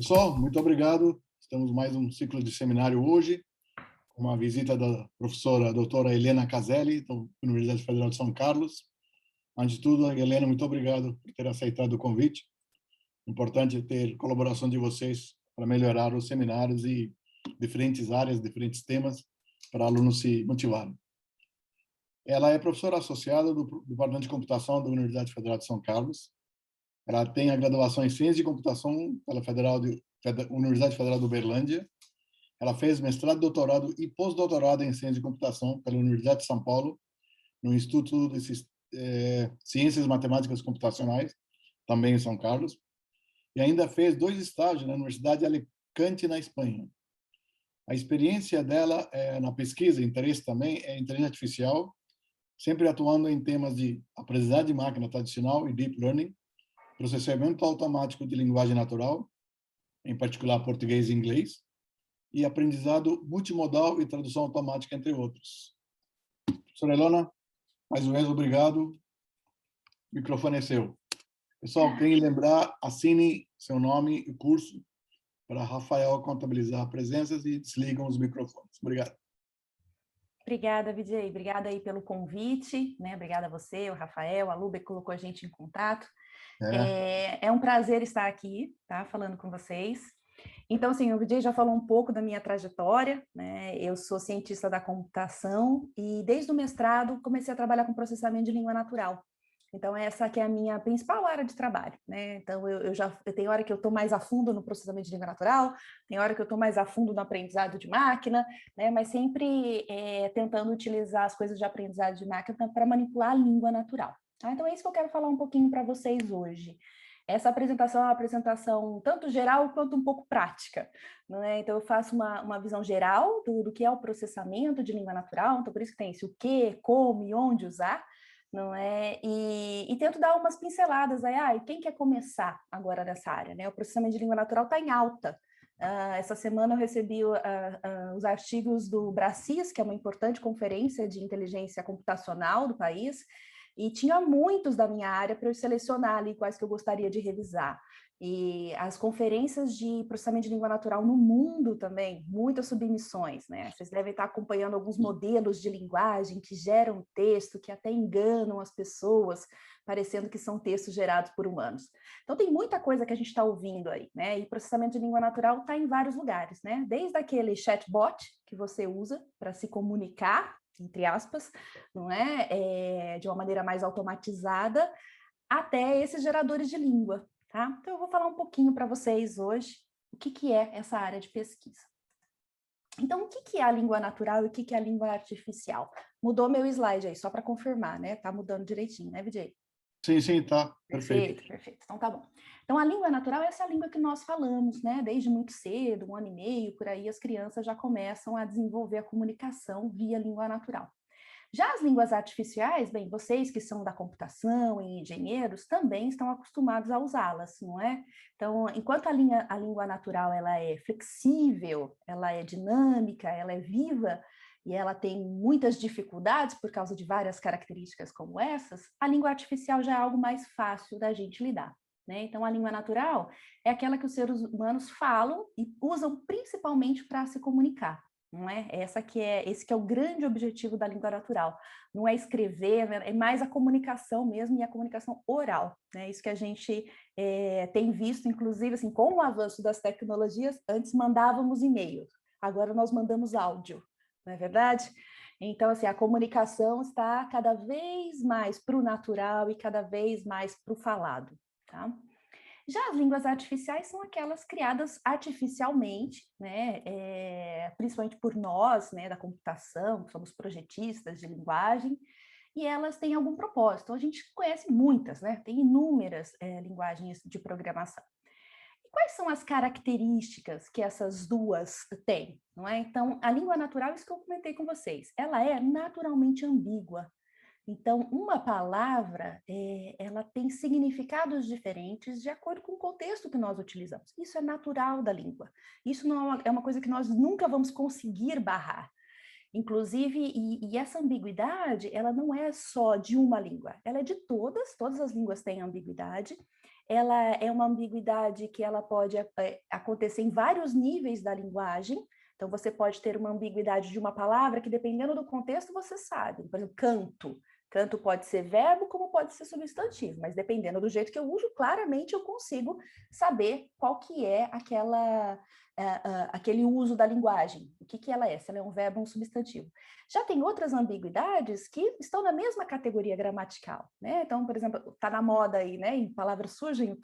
Pessoal, muito obrigado. Estamos mais um ciclo de seminário hoje, com uma visita da professora doutora Helena Caselli, da Universidade Federal de São Carlos. Antes de tudo, Helena, muito obrigado por ter aceitado o convite. Importante ter colaboração de vocês para melhorar os seminários e diferentes áreas, diferentes temas, para alunos se motivarem. Ela é professora associada do Departamento de Computação da Universidade Federal de São Carlos. Ela tem a graduação em Ciência de Computação pela Universidade Federal de Uberlândia. Ela fez mestrado, doutorado e pós-doutorado em Ciência de Computação pela Universidade de São Paulo, no Instituto de Ciências Matemáticas Computacionais, também em São Carlos. E ainda fez 2 estágios na Universidade de Alicante, na Espanha. A experiência dela na pesquisa, interesse também, é inteligência artificial, sempre atuando em temas de aprendizagem de máquina tradicional e deep learning, processamento automático de linguagem natural, em particular português e inglês, e aprendizado multimodal e tradução automática, entre outros. Professora Elona, mais uma vez, obrigado. O microfone é seu. Pessoal, quem lembrar, assine seu nome e curso para Rafael contabilizar presenças e desligam os microfones. Obrigado. Obrigada, Vijay. Obrigada aí pelo convite, né? Obrigada a você, o Rafael, a Luba, que colocou a gente em contato. É um prazer estar aqui, tá? Falando com vocês. Então, assim, o Vijay já falou um pouco da minha trajetória, né? Eu sou cientista da computação e desde o mestrado comecei a trabalhar com processamento de língua natural. Então, essa que é a minha principal área de trabalho, né? Então, eu tenho hora que eu estou mais a fundo no processamento de língua natural, tem hora que eu estou mais a fundo no aprendizado de máquina, né? Mas sempre tentando utilizar as coisas de aprendizado de máquina para manipular a língua natural. Tá? Então, é isso que eu quero falar um pouquinho para vocês hoje. Essa apresentação é uma apresentação tanto geral quanto um pouco prática, né? Então, eu faço uma visão geral do que é o processamento de língua natural, então por isso que tem esse o que, como e onde usar, não é? E tento dar umas pinceladas aí, quem quer começar agora nessa área, né? O processamento de língua natural está em alta. Essa semana eu recebi os artigos do Bracis, que é uma importante conferência de inteligência computacional do país, e tinha muitos da minha área para eu selecionar ali quais que eu gostaria de revisar. E as conferências de processamento de língua natural no mundo também, muitas submissões, né? Vocês devem estar acompanhando alguns modelos de linguagem que geram texto, que até enganam as pessoas, parecendo que são textos gerados por humanos. Então, tem muita coisa que a gente está ouvindo aí, né? E processamento de língua natural está em vários lugares, né? Desde aquele chatbot que você usa para se comunicar, entre aspas, não é? De uma maneira mais automatizada, até esses geradores de língua. Tá? Então, eu vou falar um pouquinho para vocês hoje o que é essa área de pesquisa. Então, o que é a língua natural e o que é a língua artificial? Mudou meu slide aí, só para confirmar, né? Tá mudando direitinho, né, Vijay? Sim, tá. Perfeito. Perfeito. Então, tá bom. Então, a língua natural é essa língua que nós falamos, né? Desde muito cedo, 1 ano e meio, por aí, as crianças já começam a desenvolver a comunicação via língua natural. Já as línguas artificiais, bem, vocês que são da computação e engenheiros também estão acostumados a usá-las, não é? Então, enquanto a língua natural ela é flexível, ela é dinâmica, ela é viva e ela tem muitas dificuldades por causa de várias características como essas, a língua artificial já é algo mais fácil da gente lidar. Né? Então, a língua natural é aquela que os seres humanos falam e usam principalmente para se comunicar. Não é? Esse que é o grande objetivo da língua natural. Não é escrever, é mais a comunicação mesmo e a comunicação oral. Né? Isso que a gente tem visto, inclusive, assim, com o avanço das tecnologias, antes mandávamos e-mail, agora nós mandamos áudio, não é verdade? Então, assim, a comunicação está cada vez mais para o natural e cada vez mais para o falado, tá? Já as línguas artificiais são aquelas criadas artificialmente, né, principalmente por nós, né, da computação, que somos projetistas de linguagem, e elas têm algum propósito. Então, a gente conhece muitas, né, tem inúmeras linguagens de programação. E quais são as características que essas duas têm? Não é? Então, a língua natural, isso que eu comentei com vocês, ela é naturalmente ambígua. Então, uma palavra, ela tem significados diferentes de acordo com o contexto que nós utilizamos. Isso é natural da língua. Isso não é uma coisa que nós nunca vamos conseguir barrar. Inclusive, e essa ambiguidade, ela não é só de uma língua, ela é de todas as línguas têm ambiguidade, ela é uma ambiguidade que ela pode acontecer em vários níveis da linguagem. Então, você pode ter uma ambiguidade de uma palavra que, dependendo do contexto, você sabe. Por exemplo, canto. Canto pode ser verbo, como pode ser substantivo, mas dependendo do jeito que eu uso, claramente eu consigo saber qual que é aquele uso da linguagem, o que ela é, se ela é um verbo ou um substantivo. Já tem outras ambiguidades que estão na mesma categoria gramatical, né? Então, por exemplo, está na moda aí, né? E palavras surgem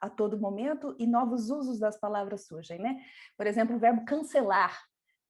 a todo momento e novos usos das palavras surgem, né? Por exemplo, o verbo cancelar.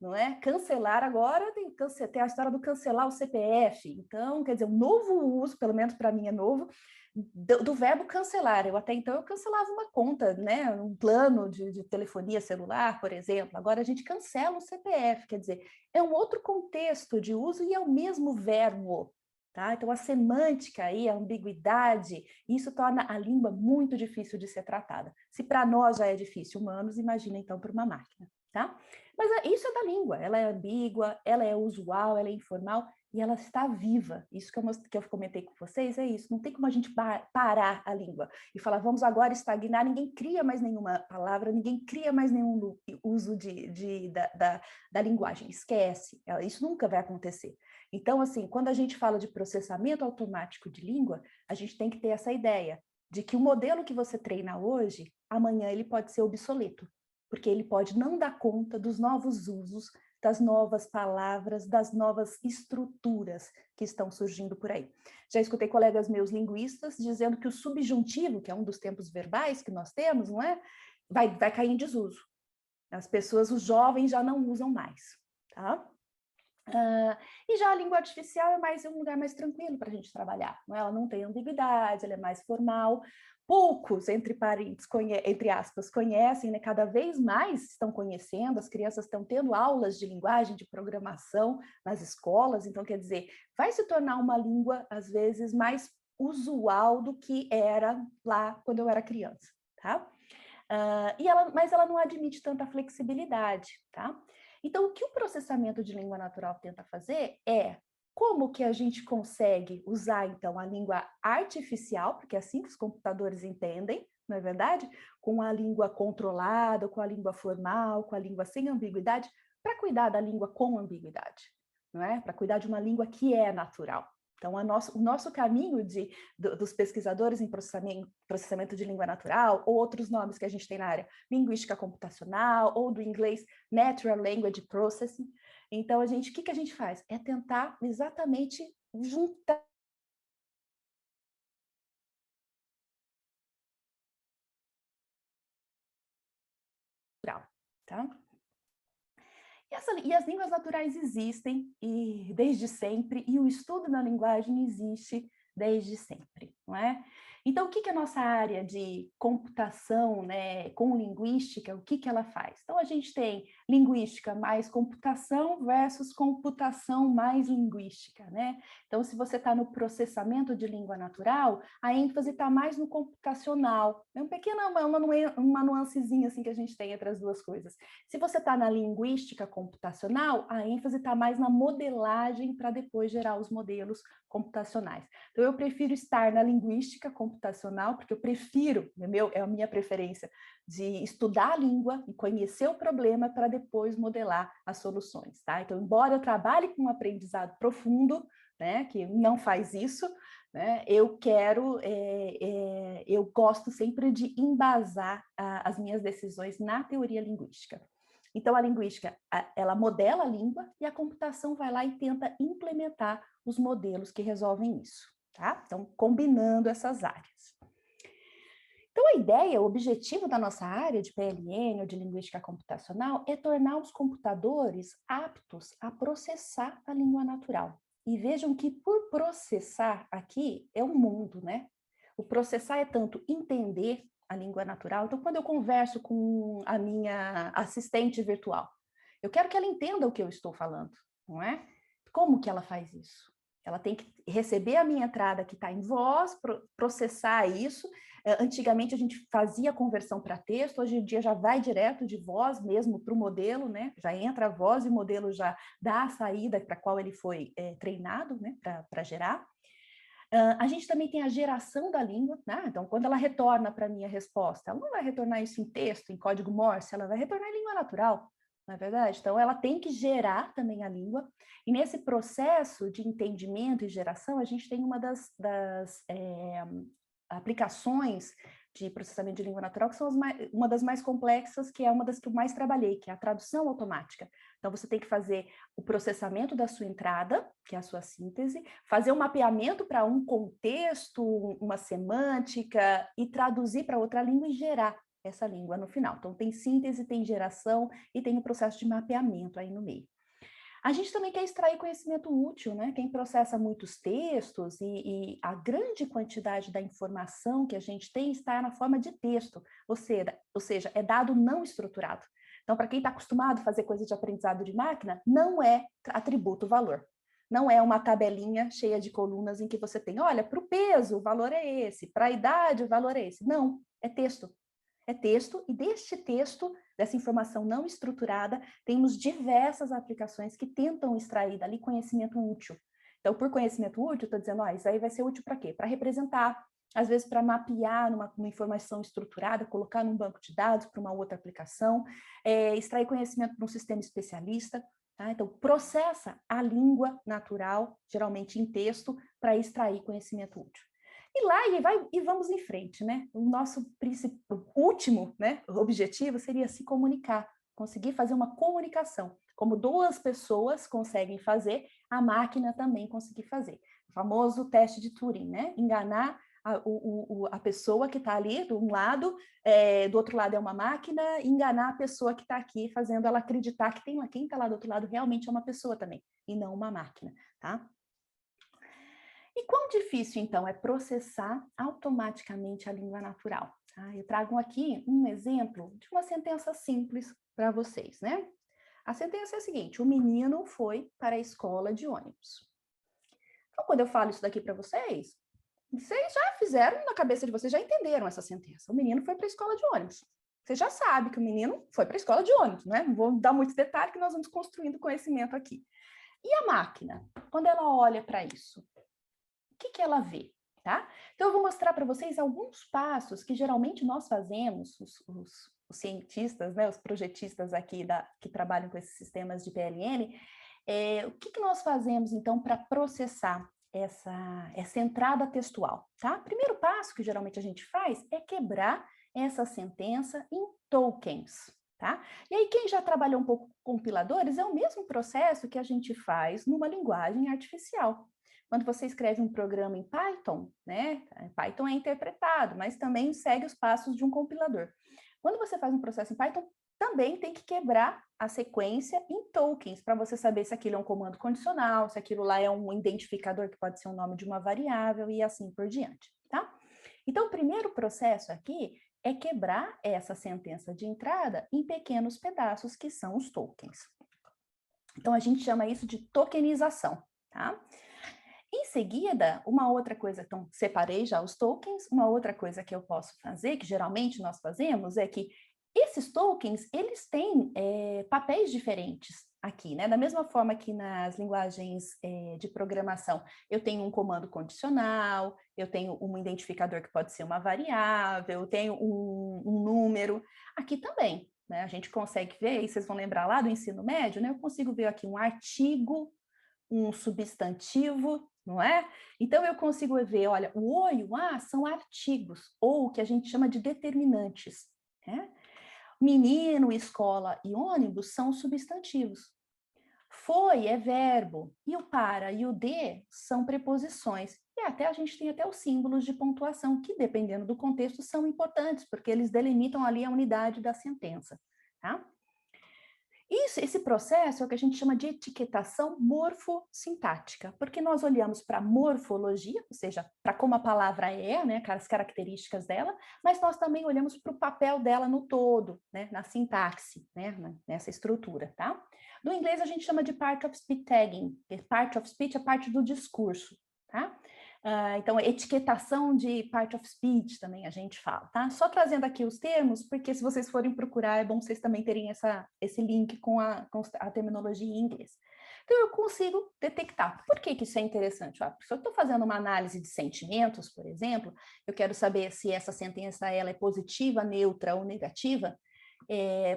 Não é? Cancelar agora tem a história do cancelar o CPF. Então, quer dizer, um novo uso, pelo menos para mim é novo, do verbo cancelar. Até então eu cancelava uma conta, né? Um plano de telefonia celular, por exemplo. Agora a gente cancela o CPF, quer dizer, é um outro contexto de uso e é o mesmo verbo. Tá? Então, a semântica aí, a ambiguidade, isso torna a língua muito difícil de ser tratada. Se para nós já é difícil, humanos, imagina então para uma máquina. Tá? Mas isso é da língua, ela é ambígua, ela é usual, ela é informal e ela está viva. Isso que eu comentei com vocês é isso, não tem como a gente parar a língua e falar, vamos agora estagnar, ninguém cria mais nenhuma palavra, ninguém cria mais nenhum uso da linguagem, esquece, isso nunca vai acontecer. Então, assim, quando a gente fala de processamento automático de língua, a gente tem que ter essa ideia de que o modelo que você treina hoje, amanhã ele pode ser obsoleto, porque ele pode não dar conta dos novos usos, das novas palavras, das novas estruturas que estão surgindo por aí. Já escutei colegas meus linguistas dizendo que o subjuntivo, que é um dos tempos verbais que nós temos, não é? Vai cair em desuso. As pessoas, os jovens já não usam mais, tá? E já a língua artificial é mais um lugar mais tranquilo para a gente trabalhar, não é? Ela não tem ambiguidade, ela é mais formal. Poucos, entre parênteses, entre aspas, conhecem, né? Cada vez mais estão conhecendo, as crianças estão tendo aulas de linguagem, de programação nas escolas, então, quer dizer, vai se tornar uma língua, às vezes, mais usual do que era lá quando eu era criança, tá? Mas ela não admite tanta flexibilidade, tá? Então, o que o processamento de língua natural tenta fazer é como que a gente consegue usar, então, a língua artificial, porque é assim que os computadores entendem, não é verdade? Com a língua controlada, com a língua formal, com a língua sem ambiguidade, para cuidar da língua com ambiguidade, não é? Para cuidar de uma língua que é natural. Então, o nosso caminho dos pesquisadores em processamento de língua natural, ou outros nomes que a gente tem na área, linguística computacional, ou do inglês Natural Language Processing. Então, o que a gente faz? É tentar exatamente juntar tá? E as línguas naturais existem e desde sempre, e o estudo da linguagem existe desde sempre, não é? Então, o que a nossa área de computação, né, com linguística, o que ela faz? Então, a gente tem linguística mais computação versus computação mais linguística, né? Então, se você está no processamento de língua natural, a ênfase está mais no computacional. É uma nuancezinha assim que a gente tem entre as duas coisas. Se você está na linguística computacional, a ênfase está mais na modelagem para depois gerar os modelos computacionais. Então, eu prefiro estar na linguística computacional, porque eu prefiro, é a minha preferência, de estudar a língua e conhecer o problema para depois modelar as soluções, tá? Então, embora eu trabalhe com um aprendizado profundo, né, que não faz isso, né, eu gosto sempre de embasar as minhas decisões na teoria linguística. Então, a linguística, ela modela a língua e a computação vai lá e tenta implementar os modelos que resolvem isso, tá? Então, combinando essas áreas. Então, a ideia, o objetivo da nossa área de PLN ou de linguística computacional é tornar os computadores aptos a processar a língua natural. E vejam que por processar aqui é um mundo, né? O processar é tanto entender a língua natural. Então, quando eu converso com a minha assistente virtual, eu quero que ela entenda o que eu estou falando, não é? Como que ela faz isso? Ela tem que receber a minha entrada que está em voz, processar isso. Antigamente a gente fazia a conversão para texto, hoje em dia já vai direto de voz mesmo para o modelo, né? Já entra a voz e o modelo já dá a saída para a qual ele foi treinado, né? Para gerar. A gente também tem a geração da língua, né? Então, quando ela retorna para mim a resposta, ela não vai retornar isso em texto, em código Morse, ela vai retornar em língua natural, não é verdade? Então, ela tem que gerar também a língua, e nesse processo de entendimento e geração, a gente tem uma das aplicações de processamento de língua natural, que são uma das mais complexas, que é uma das que eu mais trabalhei, que é a tradução automática. Então, você tem que fazer o processamento da sua entrada, que é a sua síntese, fazer um mapeamento para um contexto, uma semântica, e traduzir para outra língua e gerar essa língua no final. Então, tem síntese, tem geração e tem o processo de mapeamento aí no meio. A gente também quer extrair conhecimento útil, né? Quem processa muitos textos e a grande quantidade da informação que a gente tem está na forma de texto, ou seja, é dado não estruturado. Então, para quem está acostumado a fazer coisa de aprendizado de máquina, não é atributo valor. Não é uma tabelinha cheia de colunas em que você tem, olha, para o peso o valor é esse, para a idade o valor é esse. Não, é texto. É texto, e deste texto, dessa informação não estruturada, temos diversas aplicações que tentam extrair dali conhecimento útil. Então, por conhecimento útil, estou dizendo, isso aí vai ser útil para quê? Para representar, às vezes para mapear uma informação estruturada, colocar num banco de dados para uma outra aplicação, extrair conhecimento para um sistema especialista. Tá? Então, processa a língua natural, geralmente em texto, para extrair conhecimento útil. E lá e vamos em frente, né? O nosso último, né, objetivo seria se comunicar, conseguir fazer uma comunicação. Como duas pessoas conseguem fazer, a máquina também conseguir fazer. O famoso teste de Turing, né? Enganar a pessoa que está ali de um lado, do outro lado é uma máquina, e enganar a pessoa que está aqui, fazendo ela acreditar que quem está lá do outro lado realmente é uma pessoa também, e não uma máquina, tá? E quão difícil, então, é processar automaticamente a língua natural? Eu trago aqui um exemplo de uma sentença simples para vocês, né? A sentença é a seguinte: o menino foi para a escola de ônibus. Então, quando eu falo isso daqui para vocês já fizeram na cabeça de vocês, já entenderam essa sentença. O menino foi para a escola de ônibus. Você já sabe que o menino foi para a escola de ônibus, né? Não vou dar muitos detalhes, que nós vamos construindo conhecimento aqui. E a máquina, quando ela olha para isso, o que ela vê? Tá? Então, eu vou mostrar para vocês alguns passos que geralmente nós fazemos, os cientistas, né, os projetistas aqui que trabalham com esses sistemas de PLN, o que nós fazemos, então, para processar essa entrada textual? Tá? Primeiro passo que geralmente a gente faz é quebrar essa sentença em tokens. Tá? E aí, quem já trabalhou um pouco com compiladores, é o mesmo processo que a gente faz numa linguagem artificial. Quando você escreve um programa em Python, né? Python é interpretado, mas também segue os passos de um compilador. Quando você faz um processo em Python, também tem que quebrar a sequência em tokens, para você saber se aquilo é um comando condicional, se aquilo lá é um identificador que pode ser o nome de uma variável e assim por diante, tá? Então, o primeiro processo aqui é quebrar essa sentença de entrada em pequenos pedaços, que são os tokens. Então, a gente chama isso de tokenização, tá? Em seguida, uma outra coisa, então, separei já os tokens, uma outra coisa que eu posso fazer, que geralmente nós fazemos, é que esses tokens, eles têm papéis diferentes aqui, né? Da mesma forma que nas linguagens de programação, eu tenho um comando condicional, eu tenho um identificador que pode ser uma variável, eu tenho um número, aqui também, né? A gente consegue ver, e vocês vão lembrar lá do ensino médio, né? Eu consigo ver aqui um artigo, um substantivo, não é? Então, eu consigo ver, olha, o O e o A são artigos, ou o que a gente chama de determinantes, né? Menino, escola e ônibus são substantivos. Foi é verbo, e o para e o de são preposições. E até a gente tem até os símbolos de pontuação, que, dependendo do contexto, são importantes, porque eles delimitam ali a unidade da sentença, tá? Esse processo é o que a gente chama de etiquetação morfossintática, porque nós olhamos para a morfologia, ou seja, para como a palavra é, né, as características dela, mas nós também olhamos para o papel dela no todo, né, na sintaxe, né, nessa estrutura, tá? No inglês a gente chama de part of speech tagging, part of speech é parte do discurso, tá? Então, etiquetação de part of speech também a gente fala, tá? Só trazendo aqui os termos, porque se vocês forem procurar, é bom vocês também terem esse link com a terminologia em inglês. Então, eu consigo detectar. Por que isso é interessante? Se eu estou fazendo uma análise de sentimentos, por exemplo, eu quero saber se essa sentença ela é positiva, neutra ou negativa.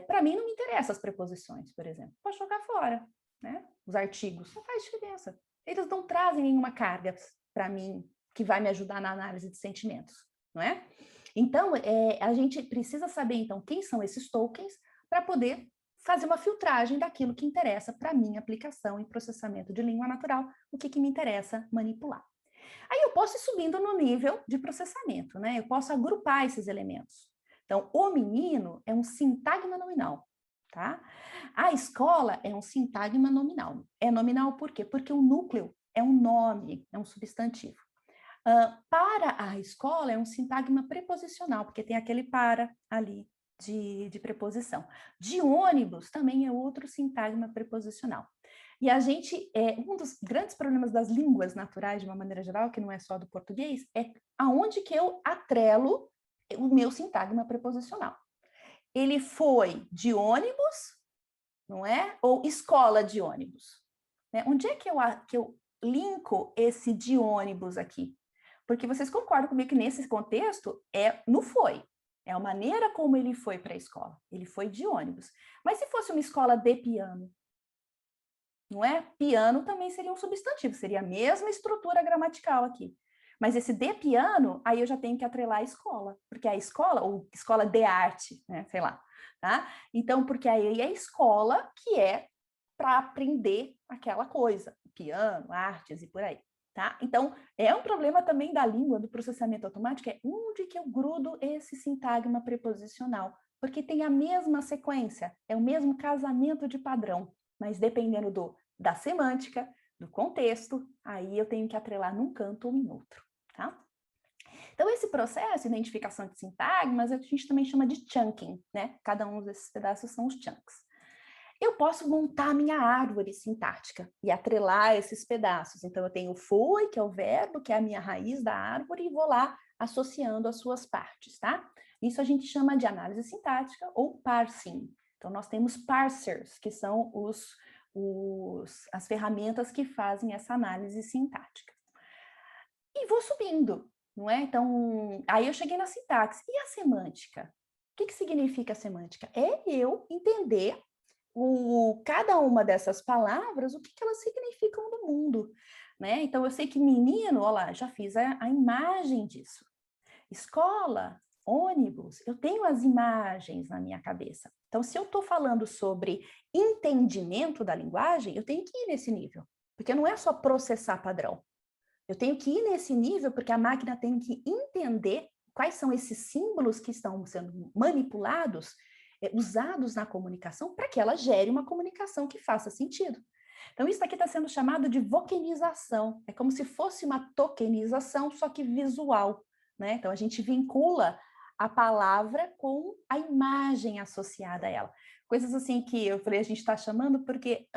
Para mim, não me interessam as preposições, por exemplo. Pode jogar fora, né? Os artigos. Não faz diferença. Eles não trazem nenhuma carga para mim que vai me ajudar na análise de sentimentos, não é? Então, a gente precisa saber, então, quem são esses tokens para poder fazer uma filtragem daquilo que interessa para a minha aplicação em processamento de língua natural, o que me interessa manipular. Aí eu posso ir subindo no nível de processamento, né? Eu posso agrupar esses elementos. Então, o menino é um sintagma nominal, tá? A escola é um sintagma nominal. É nominal por quê? Porque o núcleo é um nome, é um substantivo. Para a escola é um sintagma preposicional, porque tem aquele para ali de preposição. De ônibus também é outro sintagma preposicional. E a gente, um dos grandes problemas das línguas naturais, de uma maneira geral, que não é só do português, é aonde que eu atrelo o meu sintagma preposicional. Ele foi de ônibus, não é? Ou escola de ônibus? Né? Onde é que eu linko esse de ônibus aqui? Porque vocês concordam comigo que nesse contexto não foi. É a maneira como ele foi para a escola. Ele foi de ônibus. Mas se fosse uma escola de piano, não é? Piano também seria um substantivo, seria a mesma estrutura gramatical aqui. Mas esse de piano, aí eu já tenho que atrelar a escola, porque a escola, ou escola de arte, né? Sei lá, tá? Então, porque aí é a escola que é para aprender aquela coisa, piano, artes e por aí. Tá? Então, é um problema também da língua, do processamento automático, é onde que eu grudo esse sintagma preposicional, porque tem a mesma sequência, é o mesmo casamento de padrão, mas dependendo da semântica, do contexto, aí eu tenho que atrelar num canto ou em outro, tá? Então, esse processo de identificação de sintagmas, a gente também chama de chunking, né? Cada um desses pedaços são os chunks. Eu posso montar a minha árvore sintática e atrelar esses pedaços. Então, eu tenho o foi, que é o verbo, que é a minha raiz da árvore, e vou lá associando as suas partes, tá? Isso a gente chama de análise sintática ou parsing. Então, nós temos parsers, que são as ferramentas que fazem essa análise sintática. E vou subindo, não é? Então, aí eu cheguei na sintaxe. E a semântica? O que significa a semântica? É eu entender cada uma dessas palavras, o que elas significam no mundo, né? Então, eu sei que menino, olha lá, já fiz a imagem disso. Escola, ônibus, eu tenho as imagens na minha cabeça. Então, se eu estou falando sobre entendimento da linguagem, eu tenho que ir nesse nível, porque não é só processar padrão. Eu tenho que ir nesse nível porque a máquina tem que entender quais são esses símbolos que estão sendo manipulados, usados na comunicação, para que ela gere uma comunicação que faça sentido. Então, isso aqui está sendo chamado de vocanização. É como se fosse uma tokenização, só que visual, né? Então, a gente vincula a palavra com a imagem associada a ela. Coisas assim que eu falei, a gente está chamando porque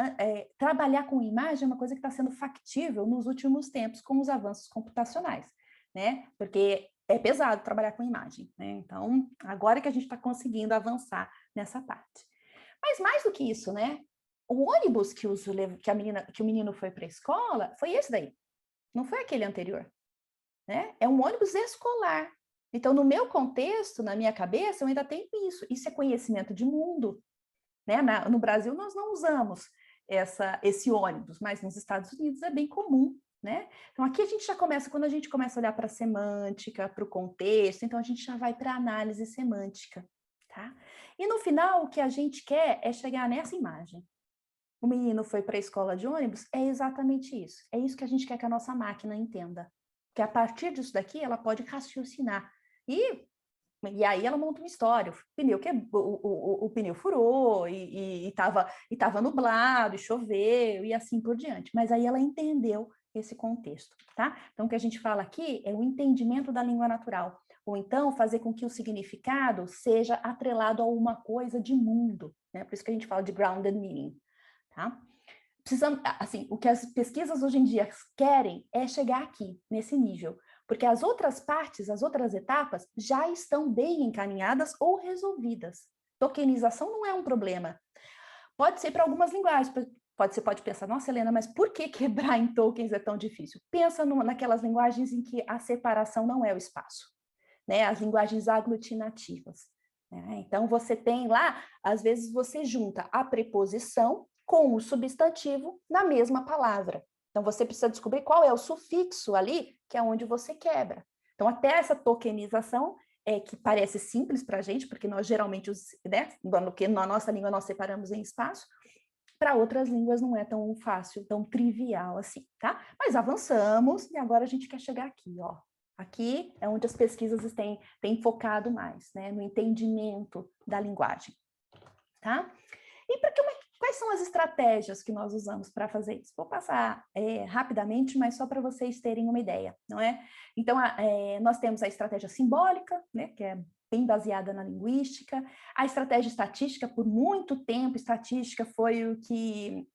trabalhar com imagem é uma coisa que está sendo factível nos últimos tempos com os avanços computacionais, né? Porque é pesado trabalhar com imagem, né? Então, agora que a gente está conseguindo avançar nessa parte. Mas mais do que isso, né? O ônibus que o menino foi para a escola foi esse daí, não foi aquele anterior, né? É um ônibus escolar. Então, no meu contexto, na minha cabeça, eu ainda tenho isso. Isso é conhecimento de mundo, né? No Brasil, nós não usamos esse ônibus, mas nos Estados Unidos é bem comum, né? Então, aqui a gente já começa, quando a gente começa a olhar para a semântica, para o contexto, então a gente já vai para a análise semântica, tá? E no final, o que a gente quer é chegar nessa imagem. O menino foi para a escola de ônibus, é exatamente isso. É isso que a gente quer que a nossa máquina entenda. Que a partir disso daqui, ela pode raciocinar. E aí ela monta uma história. O pneu furou, e estava nublado, e choveu, e assim por diante. Mas aí ela entendeu esse contexto, tá? Então, o que a gente fala aqui é o entendimento da língua natural. Ou então, fazer com que o significado seja atrelado a uma coisa de mundo, né? Por isso que a gente fala de grounded meaning, tá? precisamos, assim, o que as pesquisas hoje em dia querem é chegar aqui, nesse nível, porque as outras partes, as outras etapas já estão bem encaminhadas ou resolvidas. Tokenização não é um problema. Pode ser para algumas linguagens, você pode pensar, nossa, Helena, mas por que quebrar em tokens é tão difícil? Pensa naquelas linguagens em que a separação não é o espaço, né? As linguagens aglutinativas. Né? Então, você tem lá, às vezes você junta a preposição com o substantivo na mesma palavra. Então, você precisa descobrir qual é o sufixo ali, que é onde você quebra. Então, até essa tokenização, que parece simples para a gente, porque nós geralmente, né, na nossa língua nós separamos em espaço, para outras línguas não é tão fácil, tão trivial assim, tá? Mas avançamos e agora a gente quer chegar aqui, ó. Aqui é onde as pesquisas têm focado mais, né? No entendimento da linguagem, tá? E quais são as estratégias que nós usamos para fazer isso? Vou passar rapidamente, mas só para vocês terem uma ideia, não é? Então, nós temos a estratégia simbólica, né, que é bem baseada na linguística. A estratégia estatística, por muito tempo, estatística foi o que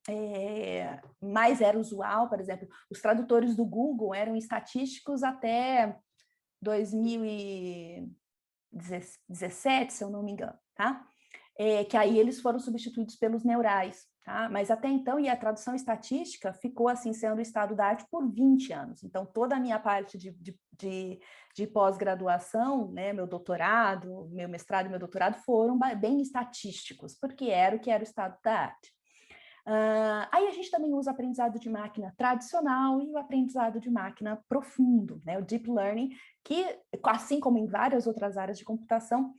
mais era usual. Por exemplo, os tradutores do Google eram estatísticos até 2017, se eu não me engano, tá? Que aí eles foram substituídos pelos neurais, tá? Mas até então, e a tradução estatística ficou assim sendo o estado da arte por 20 anos. Então, toda a minha parte de pós-graduação, né, meu doutorado, meu mestrado e meu doutorado foram bem estatísticos, porque era o que era o estado da arte. Aí a gente também usa aprendizado de máquina tradicional e o aprendizado de máquina profundo, né? O deep learning, que, assim como em várias outras áreas de computação,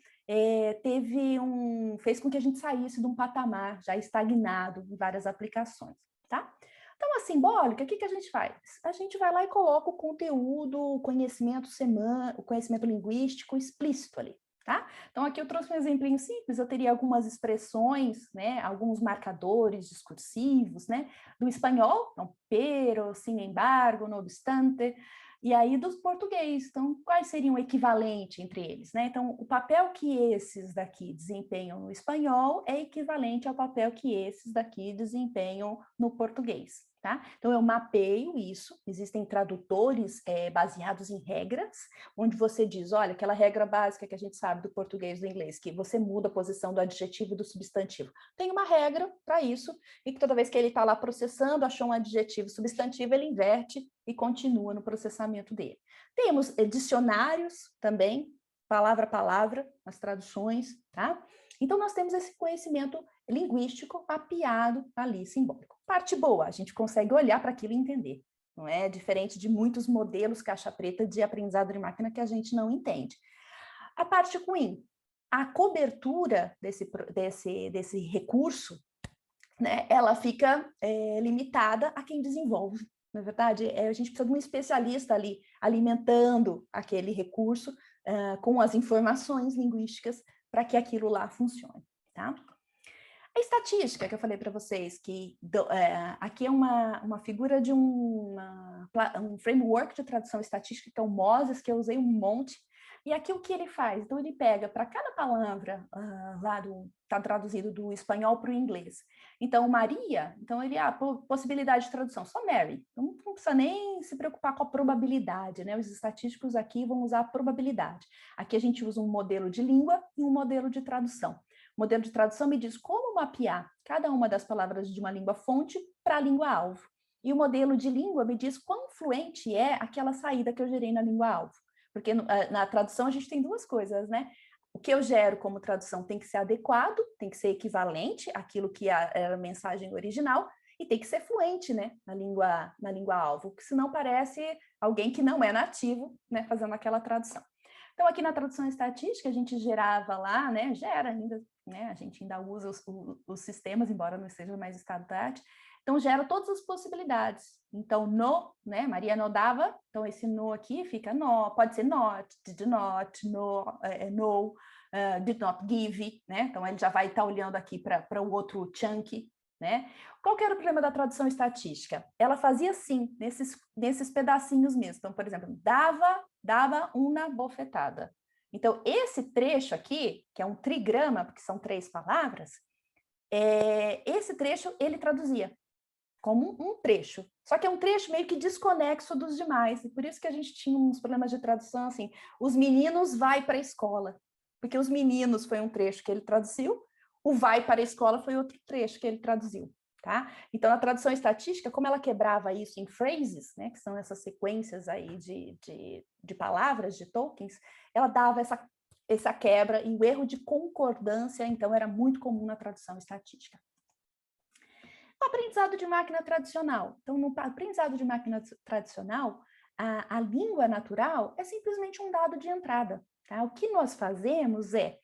fez com que a gente saísse de um patamar já estagnado em várias aplicações, tá? Então, a simbólica, o que a gente faz? A gente vai lá e coloca o conteúdo, o conhecimento semântico, o conhecimento linguístico explícito ali. Tá? Então, aqui eu trouxe um exemplinho simples, eu teria algumas expressões, né, alguns marcadores discursivos, né, do espanhol, então, pero, sin embargo, no obstante, e aí do português, então, quais seriam o equivalente entre eles, né? Então, o papel que esses daqui desempenham no espanhol é equivalente ao papel que esses daqui desempenham no português. Tá? Então, eu mapeio isso, existem tradutores baseados em regras, onde você diz, olha, aquela regra básica que a gente sabe do português e do inglês, que você muda a posição do adjetivo e do substantivo. Tem uma regra para isso, e que toda vez que ele está lá processando, achou um adjetivo substantivo, ele inverte e continua no processamento dele. Temos dicionários também, palavra a palavra, as traduções, tá? Então, nós temos esse conhecimento linguístico mapeado ali, simbólico. Parte boa, a gente consegue olhar para aquilo e entender. Não é diferente de muitos modelos caixa preta de aprendizado de máquina que a gente não entende. A parte ruim, a cobertura desse recurso, né, ela fica limitada a quem desenvolve. Na verdade, a gente precisa de um especialista ali alimentando aquele recurso com as informações linguísticas para que aquilo lá funcione, tá? A estatística que eu falei para vocês, que aqui é uma figura de um framework de tradução estatística, que é o Moses, que eu usei um monte, e aqui o que ele faz? Então, ele pega para cada palavra lá está traduzido do espanhol para o inglês. Então, Maria, então ele, possibilidade de tradução, só Mary. Então, não precisa nem se preocupar com a probabilidade, né? Os estatísticos aqui vão usar a probabilidade. Aqui a gente usa um modelo de língua e um modelo de tradução. O modelo de tradução me diz como mapear cada uma das palavras de uma língua-fonte para a língua-alvo. E o modelo de língua me diz quão fluente é aquela saída que eu gerei na língua-alvo. Porque na tradução a gente tem duas coisas, né? O que eu gero como tradução tem que ser adequado, tem que ser equivalente àquilo que era a mensagem original, e tem que ser fluente, né, na língua-alvo, porque senão parece alguém que não é nativo, né, fazendo aquela tradução. Então, aqui na tradução estatística, a gente gerava lá, né, gera ainda, né, a gente ainda usa os sistemas, embora não esteja mais estado da arte, então gera todas as possibilidades. Então, no, né, Maria no dava, então esse no aqui fica no, pode ser not, did not, no, no, did not give, né, então ele já vai estar olhando aqui para o outro chunk, né? Qual que era o problema da tradução estatística? Ela fazia assim, nesses pedacinhos mesmo. Então, por exemplo, dava uma bofetada. Então, esse trecho aqui, que é um trigrama, porque são 3 palavras, esse trecho ele traduzia. como um trecho. Só que é um trecho meio que desconexo dos demais, e por isso que a gente tinha uns problemas de tradução, assim, os meninos vai para a escola, porque os meninos foi um trecho que ele traduziu, o vai para a escola foi outro trecho que ele traduziu, tá? Então, a tradução estatística, como ela quebrava isso em phrases, né, que são essas sequências aí de palavras, de tokens, ela dava essa quebra e o erro de concordância, então, era muito comum na tradução estatística. O aprendizado de máquina tradicional. Então, no aprendizado de máquina tradicional, a língua natural é simplesmente um dado de entrada. Tá? O que nós fazemos é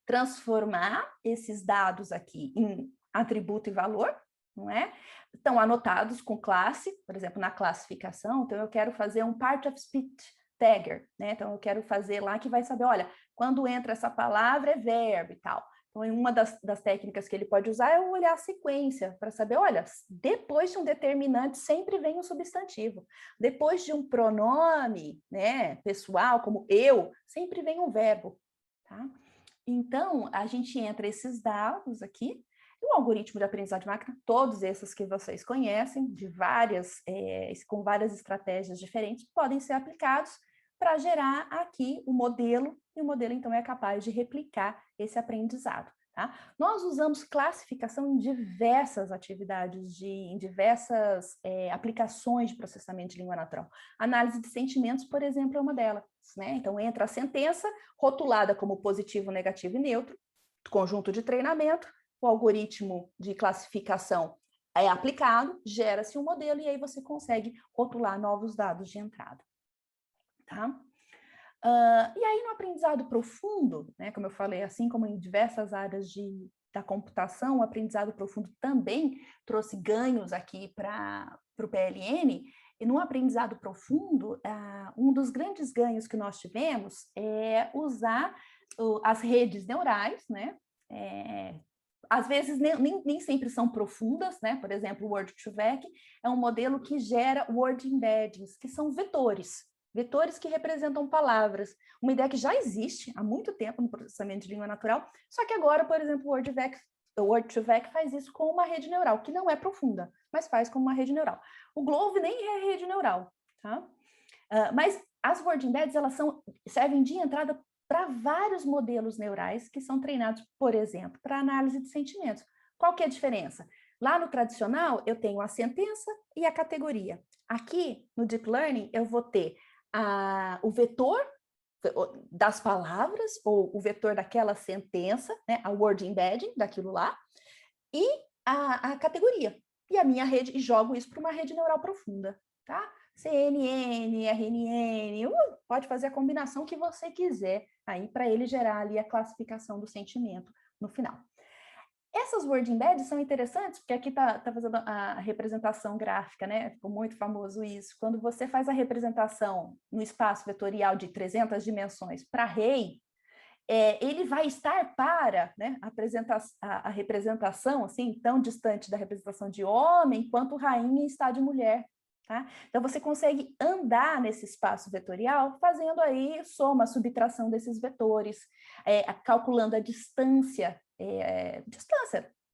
transformar esses dados aqui em atributo e valor, não é? Estão anotados com classe, por exemplo, na classificação, então eu quero fazer um part of speech tagger, né? Então eu quero fazer lá que vai saber, olha, quando entra essa palavra é verbo e tal. Então, uma das técnicas que ele pode usar é olhar a sequência, para saber, olha, depois de um determinante sempre vem um substantivo. Depois de um pronome, né, pessoal, como eu, sempre vem um verbo. Tá? Então, a gente entra esses dados aqui, e o algoritmo de aprendizagem de máquina, todos esses que vocês conhecem, com várias estratégias diferentes, podem ser aplicados para gerar aqui o modelo, e o modelo, então, é capaz de replicar esse aprendizado. Tá? Nós usamos classificação em diversas atividades, em diversas aplicações de processamento de língua natural. Análise de sentimentos, por exemplo, é uma delas. Né? Então, entra a sentença, rotulada como positivo, negativo e neutro, conjunto de treinamento, o algoritmo de classificação é aplicado, gera-se um modelo, e aí você consegue rotular novos dados de entrada. Tá? E aí, no aprendizado profundo, né, como eu falei, assim como em diversas áreas da computação, o aprendizado profundo também trouxe ganhos aqui para o PLN, e no aprendizado profundo, um dos grandes ganhos que nós tivemos é usar as redes neurais, né? Às vezes nem sempre são profundas, né? Por exemplo, o Word2Vec é um modelo que gera word embeddings, que são vetores que representam palavras, uma ideia que já existe há muito tempo no processamento de língua natural, só que agora, por exemplo, o Word2Vec faz isso com uma rede neural, que não é profunda, mas faz com uma rede neural. O Glove nem é rede neural, tá? Mas as Word Embeds, elas servem de entrada para vários modelos neurais que são treinados, por exemplo, para análise de sentimentos. Qual que é a diferença? Lá no tradicional, eu tenho a sentença e a categoria. Aqui, no Deep Learning, eu vou ter o vetor das palavras, ou o vetor daquela sentença, né, a word embedding daquilo lá, e a categoria. E a minha rede, e jogo isso para uma rede neural profunda, tá? CNN, RNN, pode fazer a combinação que você quiser aí para ele gerar ali a classificação do sentimento no final. Essas word embeds são interessantes, porque aqui tá fazendo a representação gráfica, né? Ficou muito famoso isso. Quando você faz a representação no espaço vetorial de 300 dimensões para rei, ele vai estar para, né, a representação, assim, tão distante da representação de homem, quanto rainha está de mulher. Tá? Então, você consegue andar nesse espaço vetorial fazendo aí soma, subtração desses vetores, calculando a distância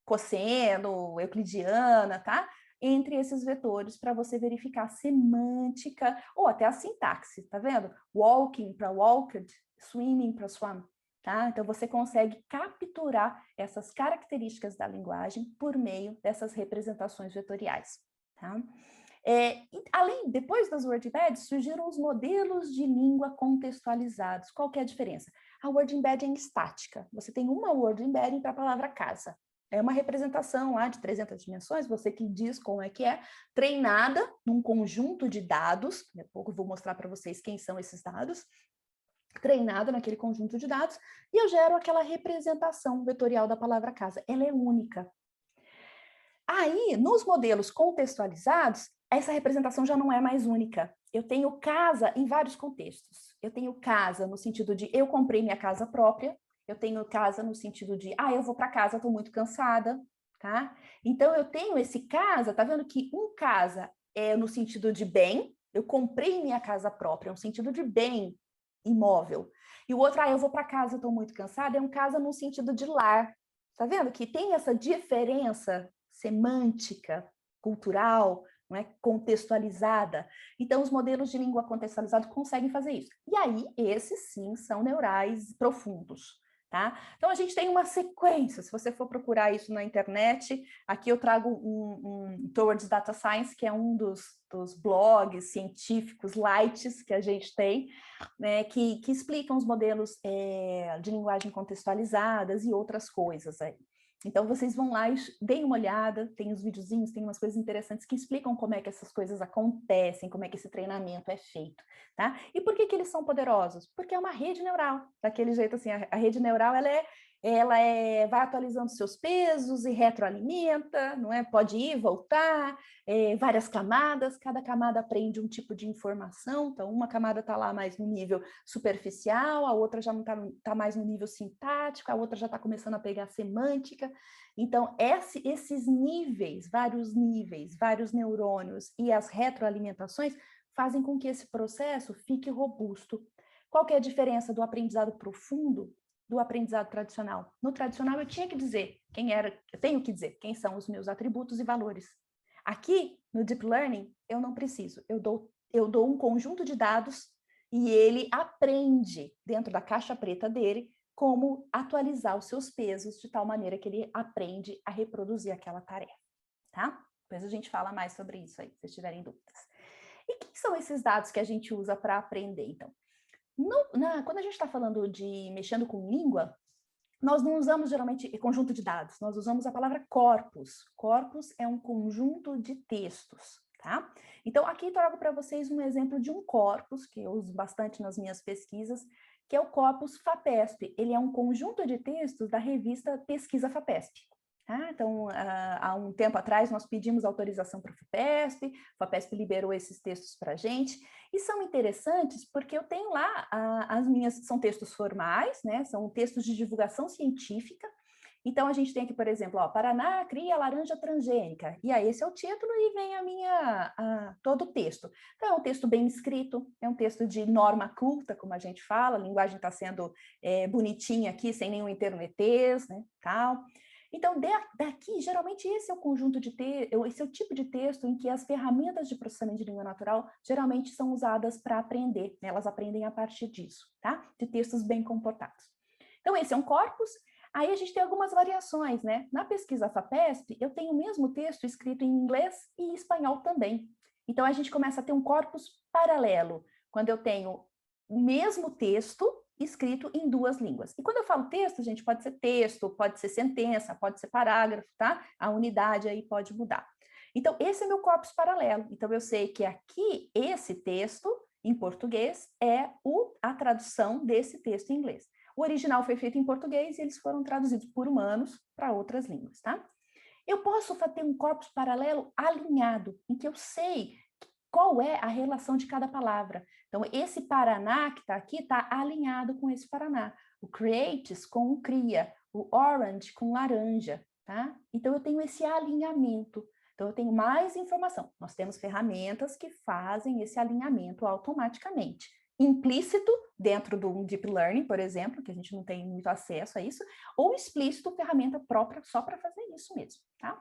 cosseno, euclidiana, tá? Entre esses vetores para você verificar a semântica ou até a sintaxe, tá vendo? Walking para walked, swimming para swam, tá? Então você consegue capturar essas características da linguagem por meio dessas representações vetoriais, tá? Depois das word embeds, surgiram os modelos de língua contextualizados. Qual que é a diferença? A word embedding estática. Você tem uma word embedding para a palavra casa. É uma representação lá de 300 dimensões, você que diz como é que é, treinada num conjunto de dados, daqui a pouco eu vou mostrar para vocês quem são esses dados, treinada naquele conjunto de dados, e eu gero aquela representação vetorial da palavra casa. Ela é única. Aí, nos modelos contextualizados, essa representação já não é mais única. Eu tenho casa em vários contextos. Eu tenho casa no sentido de eu comprei minha casa própria, eu tenho casa no sentido de eu vou para casa, estou muito cansada, tá? Então, eu tenho esse casa, tá vendo que um casa é no sentido de bem, eu comprei minha casa própria, é um sentido de bem imóvel. E o outro, eu vou para casa, estou muito cansada, é um casa no sentido de lar. Tá vendo que tem essa diferença semântica cultural, não é? Contextualizada. Então, os modelos de língua contextualizada conseguem fazer isso. E aí, esses sim são neurais profundos. Tá? Então, a gente tem uma sequência, se você for procurar isso na internet, aqui eu trago um Towards Data Science, que é um dos blogs científicos lights que a gente tem, né, que explicam os modelos de linguagem contextualizadas e outras coisas aí. Então, vocês vão lá e deem uma olhada, tem os videozinhos, tem umas coisas interessantes que explicam como é que essas coisas acontecem, como é que esse treinamento é feito, tá? E por que eles são poderosos? Porque é uma rede neural, daquele jeito assim, a rede neural, vai atualizando seus pesos e retroalimenta, não é? Pode ir, voltar, várias camadas, cada camada aprende um tipo de informação, então uma camada está lá mais no nível superficial, a outra já não está mais no nível sintático, a outra já está começando a pegar semântica. Então, esses níveis, vários neurônios e as retroalimentações fazem com que esse processo fique robusto. Qual que é a diferença do aprendizado profundo do aprendizado tradicional? No tradicional, eu tenho que dizer quem são os meus atributos e valores. Aqui, no Deep Learning, eu não preciso. Eu dou um conjunto de dados e ele aprende, dentro da caixa preta dele, como atualizar os seus pesos de tal maneira que ele aprende a reproduzir aquela tarefa, tá? Depois a gente fala mais sobre isso aí, se vocês tiverem dúvidas. E quem são esses dados que a gente usa para aprender, então? Quando a gente está falando de mexendo com língua, nós não usamos geralmente conjunto de dados, nós usamos a palavra corpus. Corpus é um conjunto de textos, tá? Então, aqui trago para vocês um exemplo de um corpus, que eu uso bastante nas minhas pesquisas, que é o corpus FAPESP. Ele é um conjunto de textos da revista Pesquisa FAPESP. Então, há um tempo atrás, nós pedimos autorização para o FAPESP liberou esses textos para a gente, e são interessantes porque eu tenho lá são textos formais, né? São textos de divulgação científica. Então, a gente tem aqui, por exemplo, Paraná cria laranja transgênica, e aí esse é o título e vem todo o texto. Então, é um texto bem escrito, é um texto de norma culta, como a gente fala, a linguagem está sendo bonitinha aqui, sem nenhum internetês, né, tal. Então, daqui, geralmente, esse é o tipo de texto em que as ferramentas de processamento de língua natural geralmente são usadas para aprender, né? Elas aprendem a partir disso, tá? De textos bem comportados. Então, esse é um corpus. Aí a gente tem algumas variações, né? Na pesquisa FAPESP, eu tenho o mesmo texto escrito em inglês e espanhol também. Então, a gente começa a ter um corpus paralelo, quando eu tenho o mesmo texto escrito em duas línguas. E quando eu falo texto, gente, pode ser texto, pode ser sentença, pode ser parágrafo, tá? A unidade aí pode mudar. Então, esse é meu corpus paralelo. Então, eu sei que aqui, esse texto, em português, é a tradução desse texto em inglês. O original foi feito em português e eles foram traduzidos por humanos para outras línguas, tá? Eu posso ter um corpus paralelo alinhado, em que eu sei qual é a relação de cada palavra. Então, esse Paraná que está aqui está alinhado com esse Paraná. O creates com o cria, o orange com laranja, tá? Então, eu tenho esse alinhamento. Então, eu tenho mais informação. Nós temos ferramentas que fazem esse alinhamento automaticamente. Implícito, dentro do Deep Learning, por exemplo, que a gente não tem muito acesso a isso, ou explícito, ferramenta própria só para fazer isso mesmo, tá?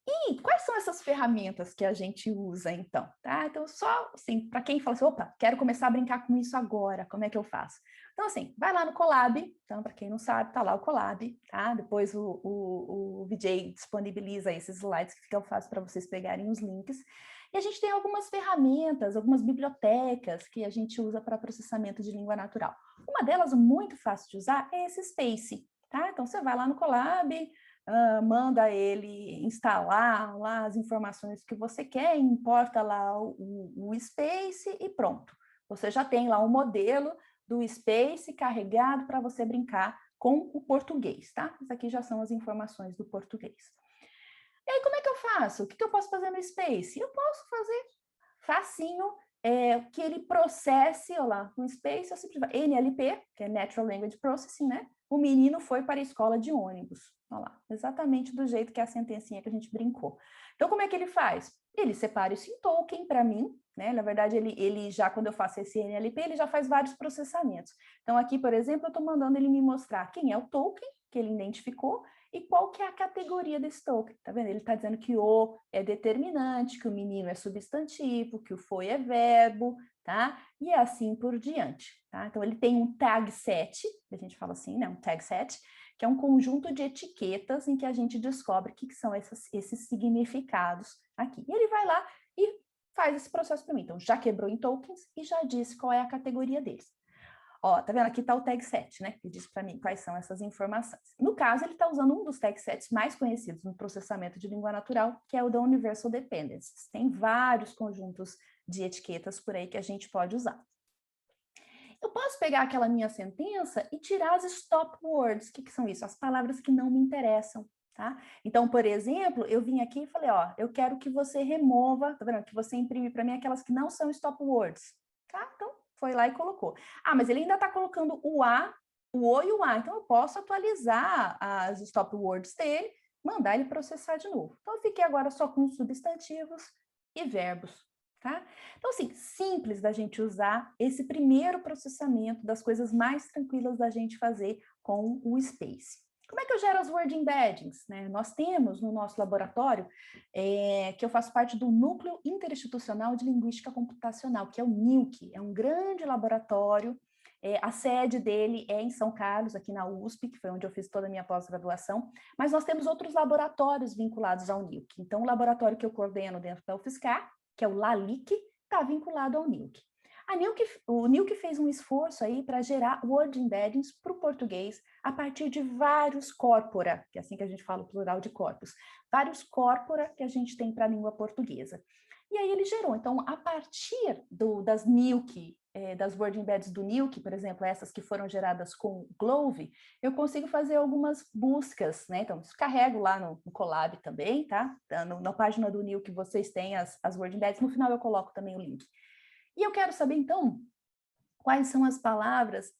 E quais são essas ferramentas que a gente usa, então? Tá? Então, só assim, para quem fala assim, opa, quero começar a brincar com isso agora, como é que eu faço? Então, assim, vai lá no Colab, então, para quem não sabe, tá lá o Colab, tá? Depois o VJ disponibiliza esses slides que ficam fácil para vocês pegarem os links. E a gente tem algumas ferramentas, algumas bibliotecas que a gente usa para processamento de língua natural. Uma delas, muito fácil de usar, é esse Space, tá? Então, você vai lá no Colab, manda ele instalar lá as informações que você quer, importa lá o Space e pronto. Você já tem lá um modelo do Space carregado para você brincar com o português, tá? Isso aqui já são as informações do português. E aí, como é que eu faço? O que eu posso fazer no Space? Eu posso fazer facinho, que ele processe, olha lá, no Space, eu simplesmente, NLP, que é Natural Language Processing, né? O menino foi para a escola de ônibus. Olha lá, exatamente do jeito que é a sentencinha que a gente brincou. Então, como é que ele faz? Ele separa isso em token para mim, né? Na verdade, ele já, quando eu faço esse NLP, ele já faz vários processamentos. Então, aqui, por exemplo, eu estou mandando ele me mostrar quem é o token que ele identificou e qual que é a categoria desse token. Tá vendo? Ele está dizendo que o é determinante, que o menino é substantivo, que o foi é verbo, tá? E assim por diante, tá? Então, ele tem um tag set, a gente fala assim, né? Um tag set, que é um conjunto de etiquetas em que a gente descobre o que são esses significados aqui. E ele vai lá e faz esse processo para mim. Então, já quebrou em tokens e já disse qual é a categoria deles. Ó, tá vendo? Aqui tá o tag set, né? Que diz para mim quais são essas informações. No caso, ele está usando um dos tag sets mais conhecidos no processamento de língua natural, que é o da Universal Dependencies. Tem vários conjuntos de etiquetas por aí que a gente pode usar. Eu posso pegar aquela minha sentença e tirar as stop words. O que são isso? As palavras que não me interessam, tá? Então, por exemplo, eu vim aqui e falei, ó, eu quero que você remova, tá vendo? Que você imprime para mim aquelas que não são stop words, tá? Então, foi lá e colocou. Ah, mas ele ainda está colocando o A, o O e o A. Então, eu posso atualizar as stop words dele, mandar ele processar de novo. Então, eu fiquei agora só com substantivos e verbos. Tá? Então, assim, simples da gente usar esse primeiro processamento das coisas mais tranquilas da gente fazer com o Space. Como é que eu gero as word embeddings? Né? Nós temos no nosso laboratório, que eu faço parte do Núcleo Interinstitucional de Linguística Computacional, que é o NILC, é um grande laboratório. A sede dele é em São Carlos, aqui na USP, que foi onde eu fiz toda a minha pós-graduação, mas nós temos outros laboratórios vinculados ao NILC. Então, o laboratório que eu coordeno dentro da UFSCar, que é o LALIC, está vinculado ao NILC. O NILC fez um esforço aí para gerar word embeddings para o português a partir de vários corpora, que é assim que a gente fala o plural de corpos, vários corpora que a gente tem para a língua portuguesa. E aí ele gerou, então, a partir das NILC, das word embeds do NILC, por exemplo, essas que foram geradas com Glove, eu consigo fazer algumas buscas, né? Então, carrego lá no Colab também, tá? Na página do NILC vocês têm as word embeds, no final eu coloco também o link. E eu quero saber, então, quais são as palavras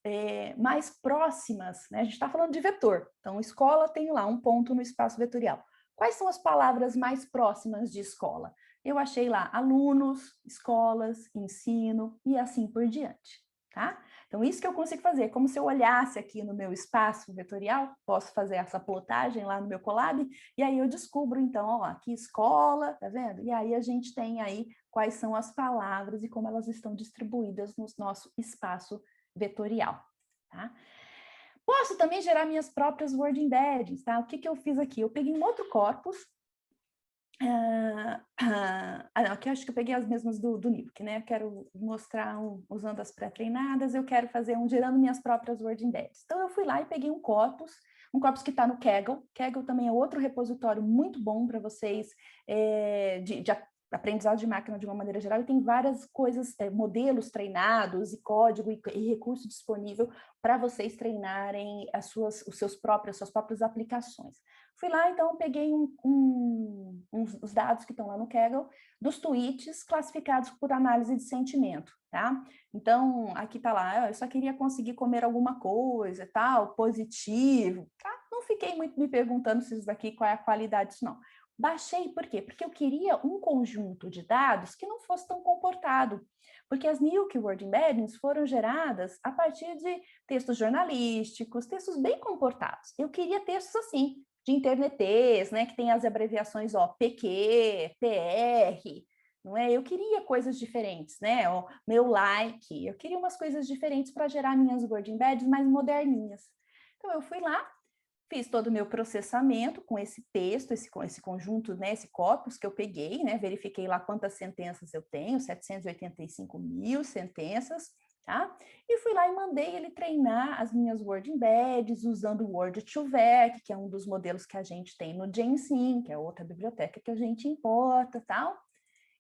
mais próximas, né? A gente está falando de vetor, então escola tem lá um ponto no espaço vetorial. Quais são as palavras mais próximas de escola? Eu achei lá alunos, escolas, ensino e assim por diante, tá? Então, isso que eu consigo fazer, como se eu olhasse aqui no meu espaço vetorial, posso fazer essa plotagem lá no meu Colab, e aí eu descubro, então, ó, aqui escola, tá vendo? E aí a gente tem aí quais são as palavras e como elas estão distribuídas no nosso espaço vetorial, tá? Posso também gerar minhas próprias word embeddings, tá? O que eu fiz aqui? Eu peguei um outro corpus, não, aqui acho que eu peguei as mesmas do NILC, né? Eu quero mostrar usando as pré-treinadas, eu quero fazer gerando minhas próprias word embeds. Então, eu fui lá e peguei um corpus que está no Kaggle. Kaggle também é outro repositório muito bom para vocês de aprendizado de máquina de uma maneira geral, e tem várias coisas, modelos treinados e código e recurso disponível para vocês treinarem suas próprias aplicações. Fui lá, então, peguei os dados que estão lá no Kaggle, dos tweets classificados por análise de sentimento, tá? Então, aqui tá lá, eu só queria conseguir comer alguma coisa, tal, positivo, tá? Não fiquei muito me perguntando se isso daqui, qual é a qualidade disso, não. Baixei, por quê? Porque eu queria um conjunto de dados que não fosse tão comportado, porque as NILC Word Embeddings foram geradas a partir de textos jornalísticos, textos bem comportados. Eu queria textos assim, de internetês, né, que tem as abreviações, ó, PQ, PR, não é? Eu queria coisas diferentes, né? Ó, meu like, eu queria umas coisas diferentes para gerar minhas Word Embeds mais moderninhas. Então, eu fui lá, fiz todo o meu processamento com esse texto, esse conjunto, né, esse corpus que eu peguei, né, verifiquei lá quantas sentenças eu tenho, 785 mil sentenças, tá? E fui lá e mandei ele treinar as minhas word embeds usando o Word2Vec, que é um dos modelos que a gente tem no Gensim, que é outra biblioteca que a gente importa, tal.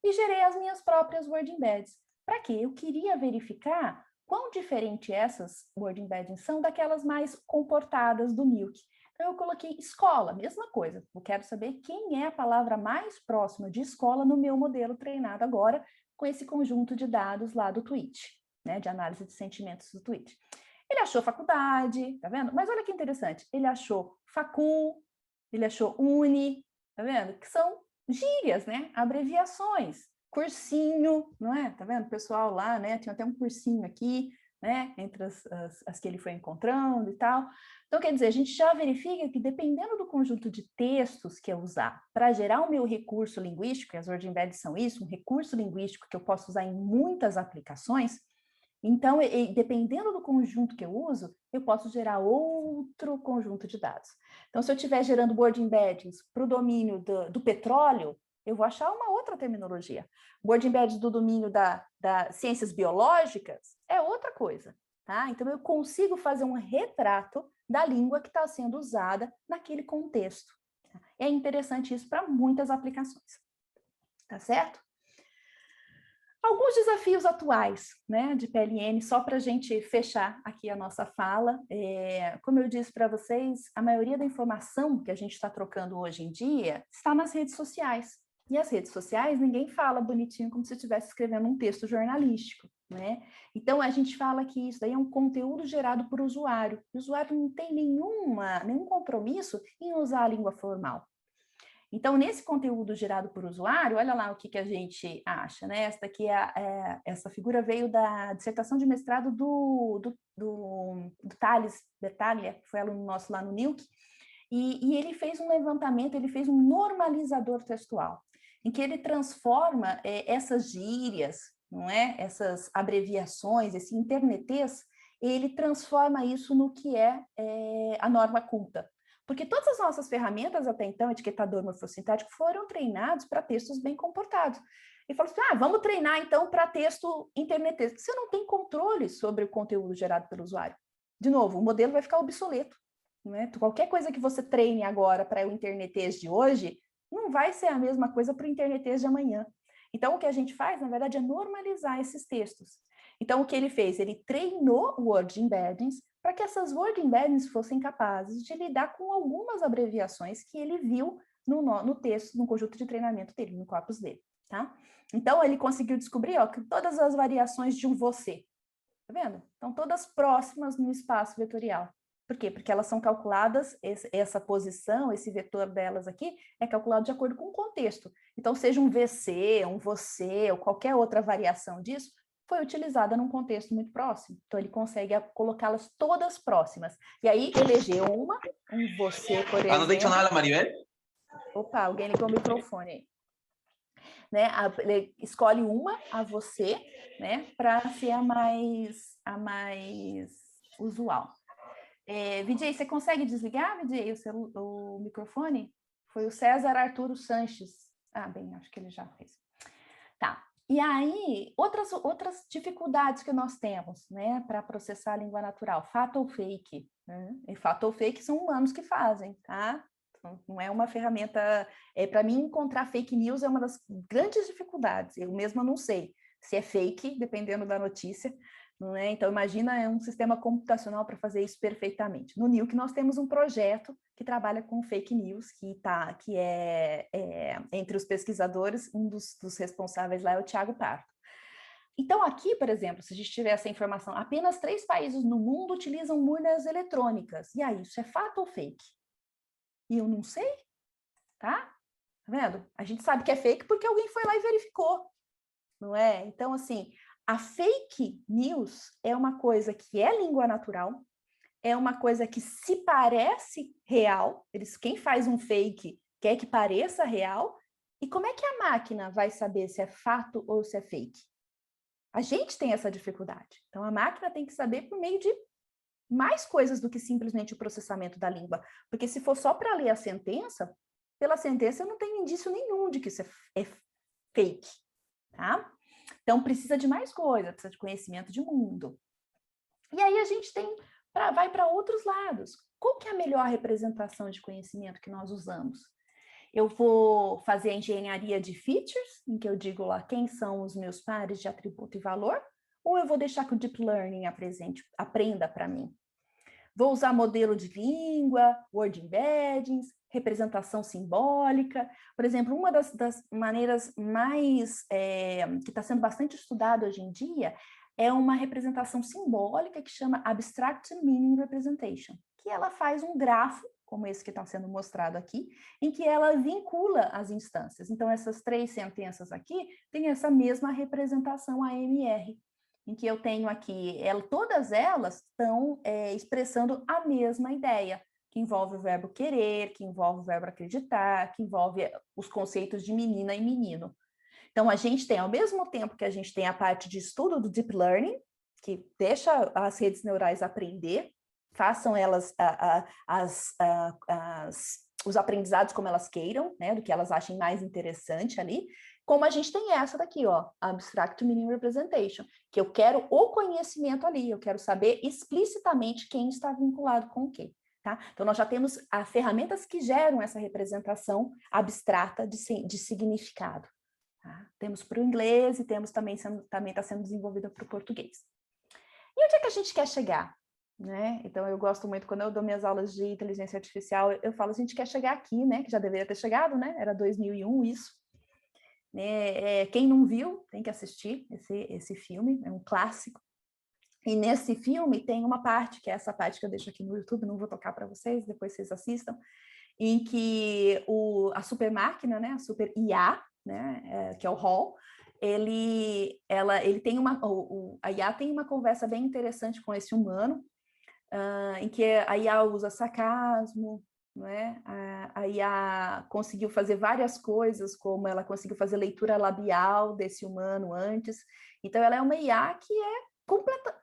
E gerei as minhas próprias word embeds. Para quê? Eu queria verificar quão diferente essas word embeddings são daquelas mais comportadas do NILC. Então, eu coloquei escola, mesma coisa. Eu quero saber quem é a palavra mais próxima de escola no meu modelo treinado agora com esse conjunto de dados lá do tweet, né, de análise de sentimentos do tweet. Ele achou faculdade, tá vendo? Mas olha que interessante, ele achou facul, ele achou uni, tá vendo? Que são gírias, né? Abreviações. Cursinho, não é? Tá vendo? O pessoal lá, né? Tinha até um cursinho aqui, né, entre as que ele foi encontrando e tal. Então, quer dizer, a gente já verifica que, dependendo do conjunto de textos que eu usar para gerar o meu recurso linguístico, e as word embeds são isso, um recurso linguístico que eu posso usar em muitas aplicações, então, dependendo do conjunto que eu uso, eu posso gerar outro conjunto de dados. Então, se eu estiver gerando word embeddings para o domínio do petróleo, eu vou achar uma outra terminologia. Word embeddings do domínio das ciências biológicas é outra coisa, tá? Então, eu consigo fazer um retrato da língua que está sendo usada naquele contexto. É interessante isso para muitas aplicações, tá certo? Alguns desafios atuais, né, de PLN, só para a gente fechar aqui a nossa fala. Como eu disse para vocês, a maioria da informação que a gente está trocando hoje em dia está nas redes sociais. E as redes sociais, ninguém fala bonitinho como se estivesse escrevendo um texto jornalístico, né? Então, a gente fala que isso daí é um conteúdo gerado por usuário. O usuário não tem nenhum compromisso em usar a língua formal. Então, nesse conteúdo gerado por usuário, olha lá o que a gente acha, né? Essa daqui essa figura veio da dissertação de mestrado do Thales Bertaglia, que foi aluno nosso lá no NILC, e ele fez um levantamento, ele fez um normalizador textual, em que ele transforma essas gírias, não é? Essas abreviações, esse internetês, ele transforma isso no que é a norma culta. Porque todas as nossas ferramentas até então, etiquetador morfossintático, foram treinados para textos bem comportados. E falou assim, vamos treinar então para texto internetês. Você não tem controle sobre o conteúdo gerado pelo usuário. De novo, o modelo vai ficar obsoleto. Não é? Qualquer coisa que você treine agora para o internetês de hoje, não vai ser a mesma coisa para o internetês de amanhã. Então, o que a gente faz, na verdade, é normalizar esses textos. Então, o que ele fez? Ele treinou word embeddings para que essas word embeddings fossem capazes de lidar com algumas abreviações que ele viu no texto, no conjunto de treinamento dele, no corpus dele, tá? Então, ele conseguiu descobrir, que todas as variações de um você, tá vendo? Estão todas próximas no espaço vetorial. Por quê? Porque elas são calculadas, essa posição, esse vetor delas aqui, é calculado de acordo com o contexto. Então, seja um VC, um você, ou qualquer outra variação disso, foi utilizada num contexto muito próximo. Então, ele consegue colocá-las todas próximas. E aí, elegeu um você, por exemplo... Ah, não tem nada, Maribel? Opa, alguém ligou o microfone aí. Né? Ele escolhe a você, né? Para ser a mais usual. VJ, você consegue desligar, VJ, o microfone? Foi o César Arturo Sanches. Bem, acho que ele já fez. Tá. E aí, outras dificuldades que nós temos, né, para processar a língua natural, fato ou fake, né? E fato ou fake são humanos que fazem, tá? Então, não é uma ferramenta... para mim, encontrar fake news é uma das grandes dificuldades. Eu mesma não sei se é fake, dependendo da notícia, não é? Então, imagina um sistema computacional para fazer isso perfeitamente. No NILC, nós temos um projeto que trabalha com fake news, que é entre os pesquisadores, um dos responsáveis lá é o Thiago Parto. Então, aqui, por exemplo, se a gente tiver essa informação, apenas 3 países no mundo utilizam urnas eletrônicas. E aí, isso é fato ou fake? E eu não sei, tá? Tá vendo? A gente sabe que é fake porque alguém foi lá e verificou, não é? Então, assim, a fake news é uma coisa que é língua natural, é uma coisa que se parece real, quem faz um fake quer que pareça real, e como é que a máquina vai saber se é fato ou se é fake? A gente tem essa dificuldade. Então, a máquina tem que saber por meio de mais coisas do que simplesmente o processamento da língua. Porque se for só para ler a sentença, pela sentença eu não tenho indício nenhum de que isso é fake, tá? Então, precisa de mais coisa, precisa de conhecimento de mundo. E aí a gente vai para outros lados. Qual que é a melhor representação de conhecimento que nós usamos? Eu vou fazer a engenharia de features, em que eu digo lá quem são os meus pares de atributo e valor, ou eu vou deixar que o Deep Learning aprenda para mim? Vou usar modelo de língua, word embeddings, representação simbólica. Por exemplo, uma das maneiras mais que está sendo bastante estudada hoje em dia é uma representação simbólica que chama Abstract Meaning Representation, que ela faz um grafo, como esse que está sendo mostrado aqui, em que ela vincula as instâncias. Então, essas 3 sentenças aqui têm essa mesma representação AMR. em que eu tenho aqui, todas elas estão expressando a mesma ideia, que envolve o verbo querer, que envolve o verbo acreditar, que envolve os conceitos de menina e menino. Então, a gente tem, ao mesmo tempo que a gente tem a parte de estudo do Deep Learning, que deixa as redes neurais aprender, façam elas os aprendizados como elas queiram, né, do que elas achem mais interessante ali, como a gente tem essa daqui, ó, Abstract Meaning Representation, que eu quero o conhecimento ali, eu quero saber explicitamente quem está vinculado com o quê. Tá? Então, nós já temos ferramentas que geram essa representação abstrata de significado. Tá? Temos para o inglês e temos também está sendo desenvolvida para o português. E onde é que a gente quer chegar? Né? Então, eu gosto muito, quando eu dou minhas aulas de inteligência artificial, eu falo, a gente quer chegar aqui, né? Que já deveria ter chegado, né? Era 2001 isso. Quem não viu, tem que assistir esse filme, é um clássico. E nesse filme tem uma parte, que é essa parte que eu deixo aqui no YouTube, não vou tocar para vocês, depois vocês assistam, em que a super máquina, né, a super IA, né, que é o Hall, ele tem a IA tem uma conversa bem interessante com esse humano, em que a IA usa sarcasmo, né? A IA conseguiu fazer várias coisas, como ela conseguiu fazer leitura labial desse humano antes. Então, ela é uma IA que é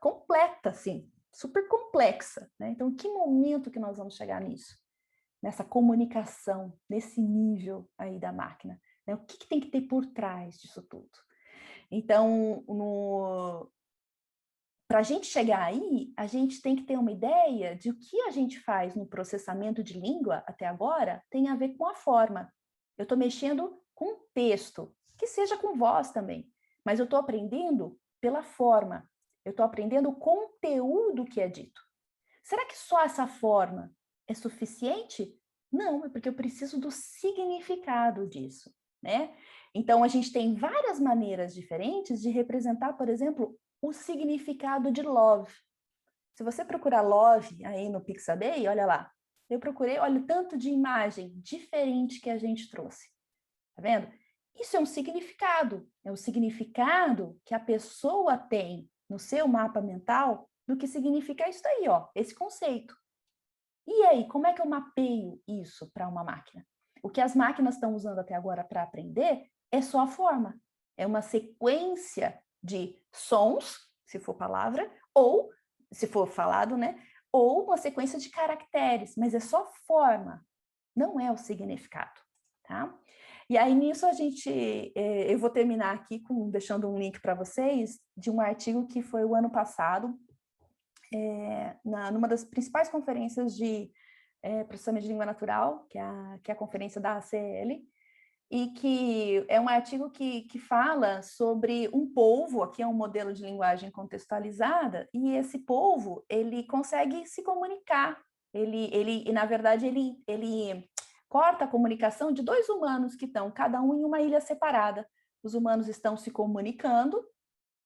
completa, assim, super complexa, né? Então, em que momento que nós vamos chegar nisso? Nessa comunicação, nesse nível aí da máquina, né? O que tem que ter por trás disso tudo? Então, para a gente chegar aí, a gente tem que ter uma ideia de o que a gente faz no processamento de língua até agora tem a ver com a forma. Eu estou mexendo com texto, que seja com voz também, mas eu estou aprendendo pela forma. Eu estou aprendendo o conteúdo que é dito. Será que só essa forma é suficiente? Não, é porque eu preciso do significado disso, né? Então, a gente tem várias maneiras diferentes de representar, por exemplo, o significado de love. Se você procurar love aí no Pixabay, olha lá. Eu procurei, olha o tanto de imagem diferente que a gente trouxe. Tá vendo? Isso é um significado. É o significado que a pessoa tem no seu mapa mental do que significa isso daí, ó, esse conceito. E aí, como é que eu mapeio isso para uma máquina? O que as máquinas estão usando até agora para aprender é só a forma. É uma sequência de sons, se for palavra, ou, se for falado, né? Ou uma sequência de caracteres, mas é só forma, não é o significado, tá? E aí, nisso, eu vou terminar aqui deixando um link para vocês de um artigo que foi o ano passado, numa das principais conferências de processamento de língua natural, que é a conferência da ACL, e que é um artigo que fala sobre um polvo, aqui é um modelo de linguagem contextualizada, e esse polvo, ele consegue se comunicar, na verdade, ele corta a comunicação de dois humanos que estão, cada um em uma ilha separada. Os humanos estão se comunicando,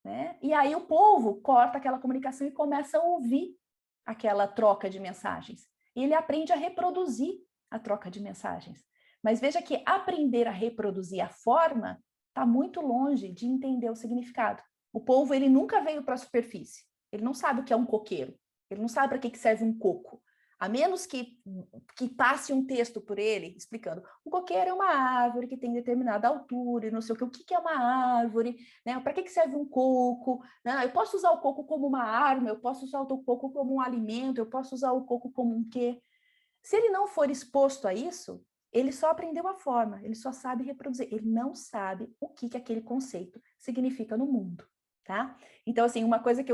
né? E aí o polvo corta aquela comunicação e começa a ouvir aquela troca de mensagens. E ele aprende a reproduzir a troca de mensagens. Mas veja que aprender a reproduzir a forma está muito longe de entender o significado. O polvo, ele nunca veio para a superfície. Ele não sabe o que é um coqueiro. Ele não sabe para que serve um coco. A menos que passe um texto por ele explicando. O coqueiro é uma árvore que tem determinada altura e não sei o que é uma árvore, né? Para que serve um coco? Né? Eu posso usar o coco como uma arma, eu posso usar o coco como um alimento, eu posso usar o coco como um quê? Se ele não for exposto a isso, ele só aprendeu a forma, ele só sabe reproduzir, ele não sabe o que aquele conceito significa no mundo. Tá? Então, assim, uma coisa que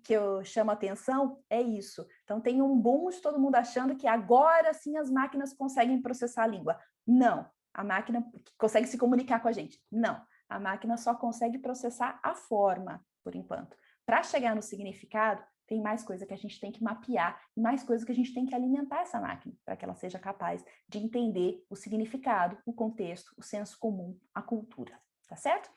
eu chamo a atenção é isso. Então, tem um boom de todo mundo achando que agora sim as máquinas conseguem processar a língua. Não, a máquina consegue se comunicar com a gente. Não, a máquina só consegue processar a forma, por enquanto. Para chegar no significado, tem mais coisa que a gente tem que mapear, mais coisa que a gente tem que alimentar essa máquina, para que ela seja capaz de entender o significado, o contexto, o senso comum, a cultura. Tá certo?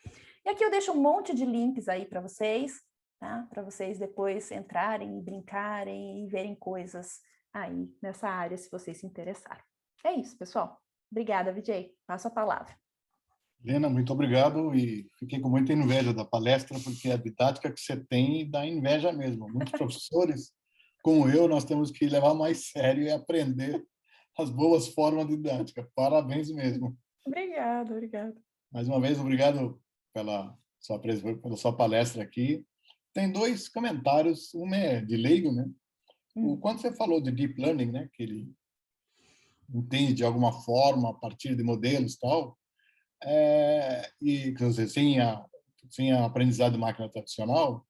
E aqui eu deixo um monte de links aí para vocês, tá? Para vocês depois entrarem e brincarem e verem coisas aí nessa área, se vocês se interessarem. É isso, pessoal. Obrigada, Vijay. Passo a palavra. Helena, muito obrigado e fiquei com muita inveja da palestra, porque a didática que você tem dá inveja mesmo. Muitos professores, como eu, nós temos que levar mais sério e aprender as boas formas de didática. Parabéns mesmo. Obrigada, obrigada. Mais uma vez, obrigado pela sua palestra aqui. Tem dois comentários, um é de leigo, né? Quando você falou de deep learning, né, que ele entende de alguma forma a partir de modelos e tal, e quer dizer, sem a aprendizado de máquina tradicional,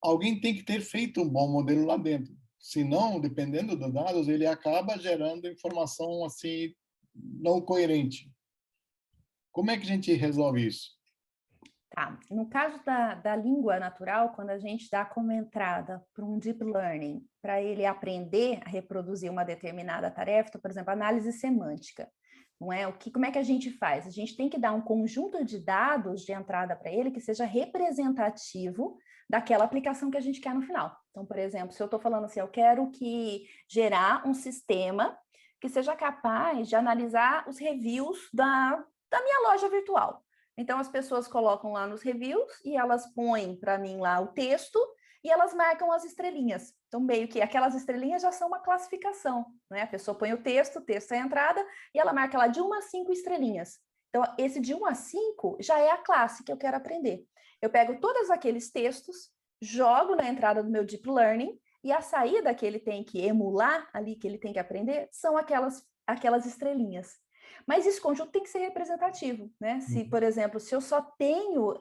alguém tem que ter feito um bom modelo lá dentro. Senão, dependendo dos dados, ele acaba gerando informação assim não coerente. Como é que a gente resolve isso? Tá. No caso da língua natural, quando a gente dá como entrada para um deep learning, para ele aprender a reproduzir uma determinada tarefa, então, por exemplo, análise semântica, não é? Como é que a gente faz? A gente tem que dar um conjunto de dados de entrada para ele que seja representativo daquela aplicação que a gente quer no final. Então, por exemplo, se eu estou falando assim, eu quero gerar um sistema que seja capaz de analisar os reviews da minha loja virtual. Então, as pessoas colocam lá nos reviews e elas põem para mim lá o texto e elas marcam as estrelinhas. Então, meio que aquelas estrelinhas já são uma classificação, né? A pessoa põe o texto é a entrada, e ela marca lá de 1 a 5 estrelinhas. Então, esse de 1 a 5 já é a classe que eu quero aprender. Eu pego todos aqueles textos, jogo na entrada do meu Deep Learning, e a saída que ele tem que emular ali, que ele tem que aprender, são aquelas estrelinhas. Mas esse conjunto tem que ser representativo, né? Se, por exemplo, se eu só tenho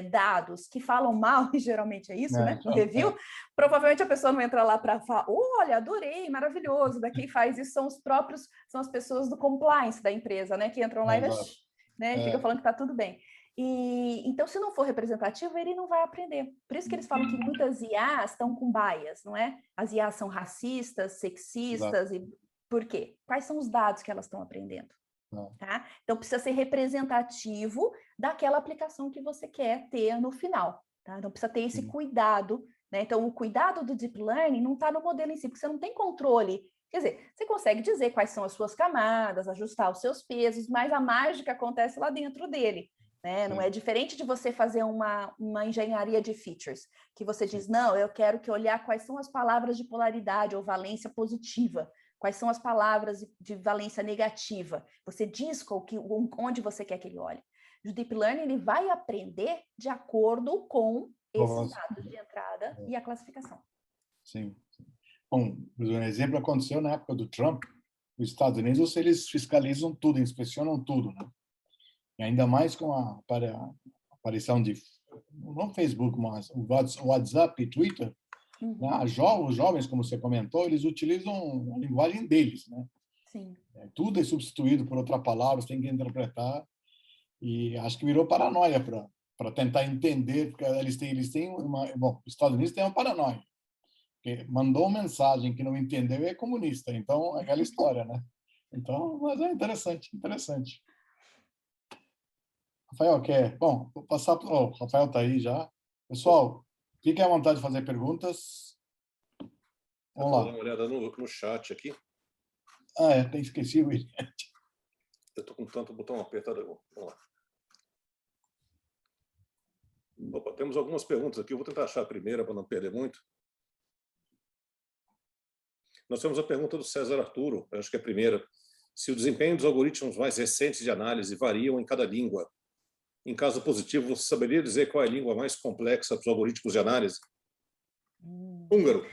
dados que falam mal, e geralmente é isso, né? No review, provavelmente a pessoa não entra lá para falar, olha, adorei, maravilhoso. Quem faz isso são as pessoas do compliance da empresa, né? Que entram lá e ficam falando que está tudo bem. Então, se não for representativo, ele não vai aprender. Por isso que eles falam que muitas IAs estão com bias, não é? As IAs são racistas, sexistas, e por quê? Quais são os dados que elas estão aprendendo? Tá? Então, precisa ser representativo daquela aplicação que você quer ter no final. Tá? Então, precisa ter esse cuidado. Né? Então, o cuidado do Deep Learning não está no modelo em si, porque você não tem controle. Quer dizer, você consegue dizer quais são as suas camadas, ajustar os seus pesos, mas a mágica acontece lá dentro dele. Né? Não é diferente de você fazer uma engenharia de features, que você diz, não, eu quero olhar quais são as palavras de polaridade ou valência positiva. Quais são as palavras de valência negativa? Você diz onde você quer que ele olhe. O Deep Learning ele vai aprender de acordo com esses dados de entrada e a classificação. Sim. Bom, um exemplo aconteceu na época do Trump. Os Estados Unidos, eles fiscalizam tudo, inspecionam tudo, né? E ainda mais com a aparição de, não Facebook, mas o WhatsApp e Twitter, os jovens, como você comentou, eles utilizam a linguagem deles, né? Sim. Tudo é substituído por outra palavra, você tem que interpretar, e acho que virou paranoia para tentar entender, porque eles têm os Estados Unidos têm uma paranoia, porque mandou uma mensagem que não entendeu é comunista, então é aquela história, né? Então, mas é interessante. Rafael, quer? Bom, vou passar. O Rafael está aí já. Pessoal, fiquem à vontade de fazer perguntas. Vamos lá. Dar uma olhada no chat aqui. Tem esquecido ele. Eu estou com tanto botão apertado. Vamos lá. Opa, temos algumas perguntas aqui. Eu vou tentar achar a primeira para não perder muito. Nós temos a pergunta do César Arturo, eu acho que é a primeira. Se o desempenho dos algoritmos mais recentes de análise variam em cada língua, em caso positivo, você saberia dizer qual é a língua mais complexa para os algoritmos de análise? Húngaro.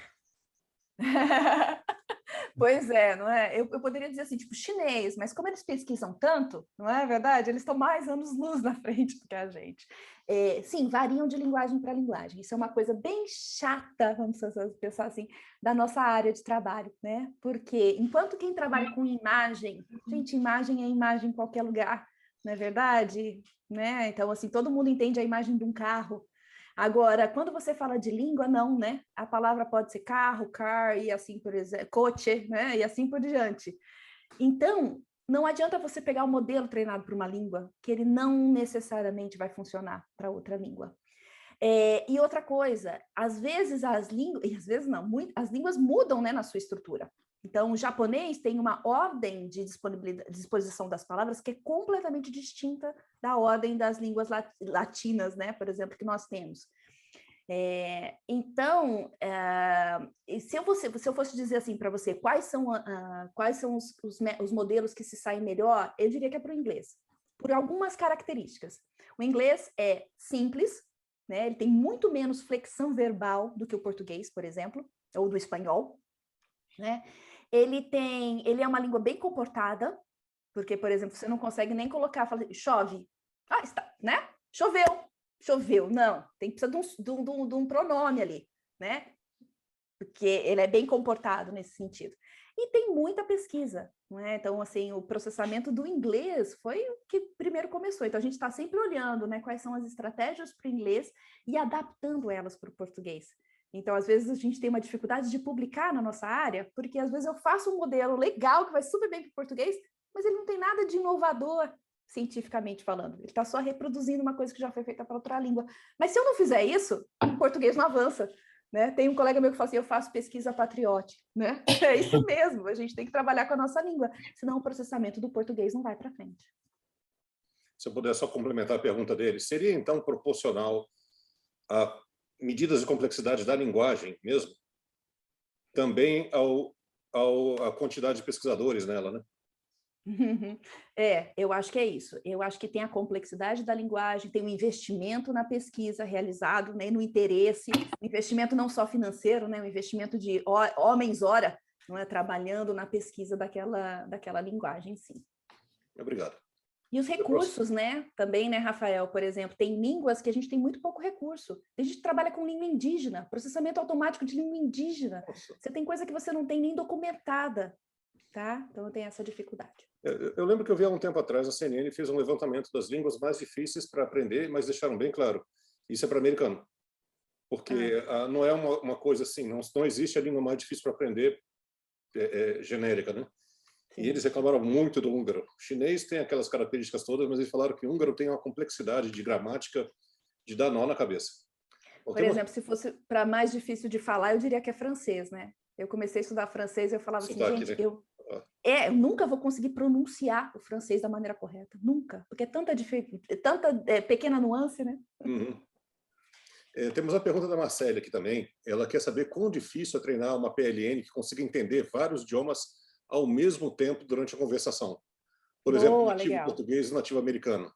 Pois é, não é? Eu poderia dizer assim, tipo, chinês, mas como eles pesquisam tanto, não é verdade? Eles estão mais anos-luz na frente do que a gente. Sim, variam de linguagem para linguagem. Isso é uma coisa bem chata, vamos pensar assim, da nossa área de trabalho, né? Porque enquanto quem trabalha com imagem, gente, imagem é imagem em qualquer lugar, não é verdade? Né? Então, assim, todo mundo entende a imagem de um carro. Agora, quando você fala de língua, não, né? A palavra pode ser carro, car, e assim por exemplo, coche, né? E assim por diante. Então, não adianta você pegar um modelo treinado para uma língua, que ele não necessariamente vai funcionar para outra língua. E outra coisa, às vezes as línguas, e às vezes não, as línguas mudam, né, na sua estrutura. Então, o japonês tem uma ordem de disposição das palavras que é completamente distinta da ordem das línguas latinas, né, por exemplo, que nós temos. Então, se eu fosse dizer assim para você quais são os modelos que se saem melhor, eu diria que é para o inglês, por algumas características. O inglês é simples, né? Ele tem muito menos flexão verbal do que o português, por exemplo, ou do espanhol, né? Ele é uma língua bem comportada, porque, por exemplo, você não consegue nem colocar, chove, está, né? Choveu, não, precisa de um pronome ali, né? Porque ele é bem comportado nesse sentido. E tem muita pesquisa, não é? Então, assim, o processamento do inglês foi o que primeiro começou. Então, a gente está sempre olhando, né, quais são as estratégias para o inglês e adaptando elas para o português. Então, às vezes, a gente tem uma dificuldade de publicar na nossa área, porque às vezes eu faço um modelo legal que vai super bem para o português, mas ele não tem nada de inovador, cientificamente falando. Ele está só reproduzindo uma coisa que já foi feita para outra língua. Mas se eu não fizer isso, o português não avança, né? Tem um colega meu que fala assim, eu faço pesquisa patriótica, né? É isso mesmo, a gente tem que trabalhar com a nossa língua, senão o processamento do português não vai para frente. Se eu puder só complementar a pergunta dele, seria então proporcional a medidas de complexidade da linguagem mesmo, também à quantidade de pesquisadores nela, né? Eu acho que é isso. Eu acho que tem a complexidade da linguagem, tem o investimento na pesquisa realizado, né, no interesse, investimento não só financeiro, né, o investimento de homens-hora, não é, trabalhando na pesquisa daquela linguagem, sim. Obrigado. E os recursos, né, também, né, Rafael, por exemplo, tem línguas que a gente tem muito pouco recurso. A gente trabalha com língua indígena, processamento automático de língua indígena. Nossa. Você tem coisa que você não tem nem documentada, tá? Então, tem essa dificuldade. Eu lembro que eu vi há um tempo atrás, a CNN fez um levantamento das línguas mais difíceis para aprender, mas deixaram bem claro, isso é para americano. Porque não é uma coisa assim, não existe a língua mais difícil para aprender genérica, né? Sim. E eles reclamaram muito do húngaro. O chinês tem aquelas características todas, mas eles falaram que o húngaro tem uma complexidade de gramática de dar nó na cabeça. Por exemplo, se fosse para mais difícil de falar, eu diria que é francês, né? Eu comecei a estudar francês e eu falava assim, gente, né? eu nunca vou conseguir pronunciar o francês da maneira correta, nunca, porque é tanta pequena nuance, né? Uhum. Temos a pergunta da Marcélia aqui também. Ela quer saber quão difícil é treinar uma PLN que consiga entender vários idiomas ao mesmo tempo durante a conversação. Por exemplo, nativo legal. Português e nativo americano.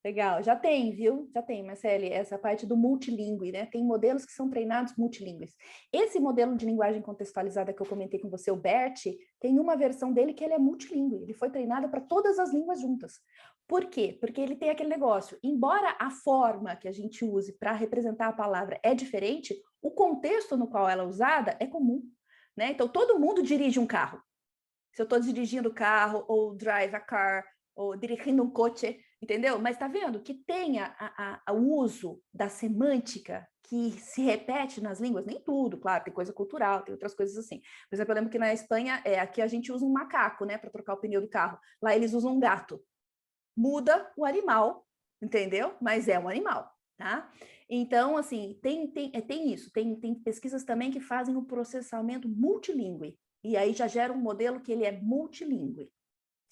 Legal, já tem, viu? Já tem, Marcele, essa parte do multilingüe, né? Tem modelos que são treinados multilingües. Esse modelo de linguagem contextualizada que eu comentei com você, o BERT, tem uma versão dele que ele é multilingüe. Ele foi treinado para todas as línguas juntas. Por quê? Porque ele tem aquele negócio, embora a forma que a gente use para representar a palavra é diferente, o contexto no qual ela é usada é comum, né? Então, todo mundo dirige um carro. Se eu estou dirigindo o carro, ou drive a car, ou dirigindo um coche, entendeu? Mas está vendo que tem o uso da semântica que se repete nas línguas, nem tudo, claro, tem coisa cultural, tem outras coisas assim. Por exemplo, eu lembro que na Espanha, aqui a gente usa um macaco, né, para trocar o pneu do carro. Lá eles usam um gato. Muda o animal, entendeu? Mas é um animal, tá? Então, assim, tem isso. Tem pesquisas também que fazem o processamento multilingüe. E aí já gera um modelo que ele é multilingüe.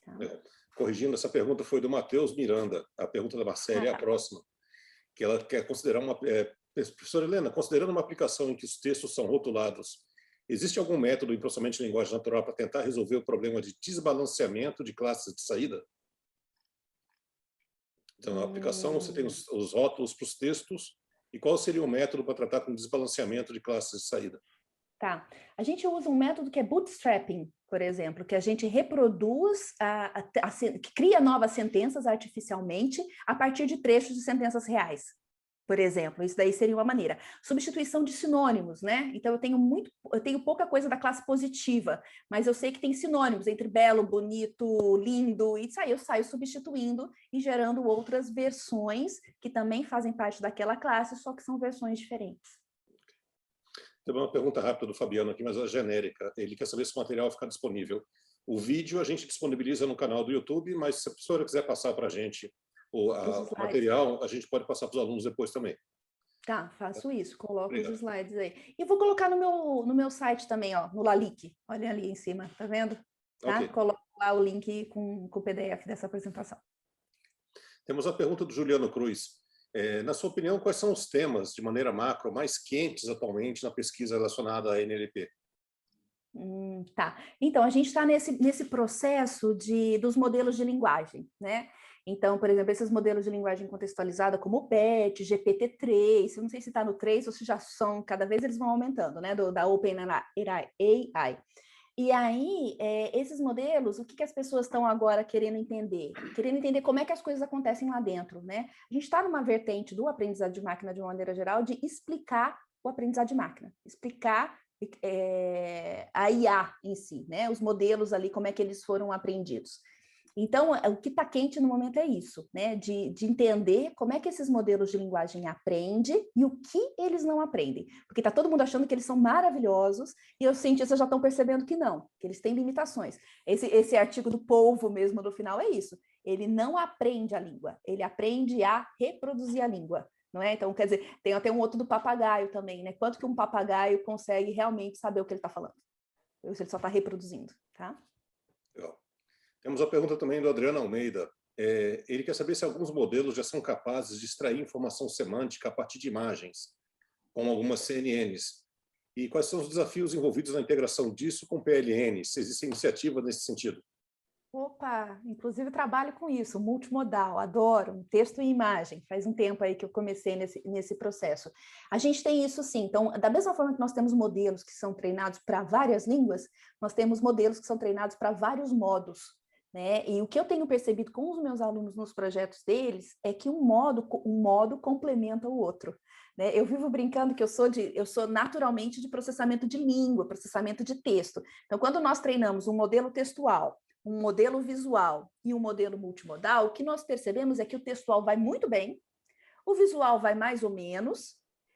Tá? Corrigindo, essa pergunta foi do Matheus Miranda. A pergunta da Marcélia é a próxima. Que ela quer considerar professora Helena, considerando uma aplicação em que os textos são rotulados, existe algum método em processamento de linguagem natural para tentar resolver o problema de desbalanceamento de classes de saída? Então, na aplicação, você tem os rótulos para os textos, e qual seria o método para tratar com desbalanceamento de classes de saída? Tá. A gente usa um método que é bootstrapping, por exemplo, que a gente reproduz, cria novas sentenças artificialmente a partir de trechos de sentenças reais, por exemplo. Isso daí seria uma maneira. Substituição de sinônimos, né? Então, eu tenho pouca coisa da classe positiva, mas eu sei que tem sinônimos entre belo, bonito, lindo, e isso aí eu saio substituindo e gerando outras versões que também fazem parte daquela classe, só que são versões diferentes. Tem uma pergunta rápida do Fabiano aqui, mas é genérica. Ele quer saber se o material fica disponível. O vídeo a gente disponibiliza no canal do YouTube, mas se a professora quiser passar para a gente o material, a gente pode passar para os alunos depois também. Tá, faço isso, coloco os slides aí. E vou colocar no meu site também, ó, no Laliq. Olha ali em cima, tá vendo? Tá? Okay. Coloco lá o link com o PDF dessa apresentação. Temos a pergunta do Juliano Cruz. Na sua opinião, quais são os temas, de maneira macro, mais quentes atualmente na pesquisa relacionada à NLP? Tá. Então, a gente está nesse processo dos modelos de linguagem, né? Então, por exemplo, esses modelos de linguagem contextualizada, como o PET, GPT-3, eu não sei se está no 3 ou se já são, cada vez eles vão aumentando, né? Da OpenAI. E aí, esses modelos, o que as pessoas estão agora querendo entender? Querendo entender como é que as coisas acontecem lá dentro, né? A gente está numa vertente do aprendizado de máquina, de uma maneira geral, de explicar o aprendizado de máquina, explicar a IA em si, né? Os modelos ali, como é que eles foram aprendidos. Então, o que está quente no momento é isso, né? De entender como é que esses modelos de linguagem aprendem e o que eles não aprendem. Porque está todo mundo achando que eles são maravilhosos e os cientistas já estão percebendo que não, que eles têm limitações. Esse artigo do Polvo mesmo, no final, é isso. Ele não aprende a língua, ele aprende a reproduzir a língua. Não é? Então, quer dizer, tem até um outro do papagaio também, né? Quanto que um papagaio consegue realmente saber o que ele está falando? Ou se ele só está reproduzindo, tá? Legal. Temos a pergunta também do Adriano Almeida. Ele quer saber se alguns modelos já são capazes de extrair informação semântica a partir de imagens, com algumas CNNs. E quais são os desafios envolvidos na integração disso com PLN? Se existe iniciativa nesse sentido? Opa, inclusive trabalho com isso, multimodal, adoro, texto e imagem. Faz um tempo aí que eu comecei nesse processo. A gente tem isso sim, então, da mesma forma que nós temos modelos que são treinados para várias línguas, nós temos modelos que são treinados para vários modos, né? E o que eu tenho percebido com os meus alunos nos projetos deles é que um modo complementa o outro. Né? Eu vivo brincando que eu sou naturalmente de processamento de língua, processamento de texto. Então, quando nós treinamos um modelo textual, um modelo visual e um modelo multimodal, o que nós percebemos é que o textual vai muito bem, o visual vai mais ou menos,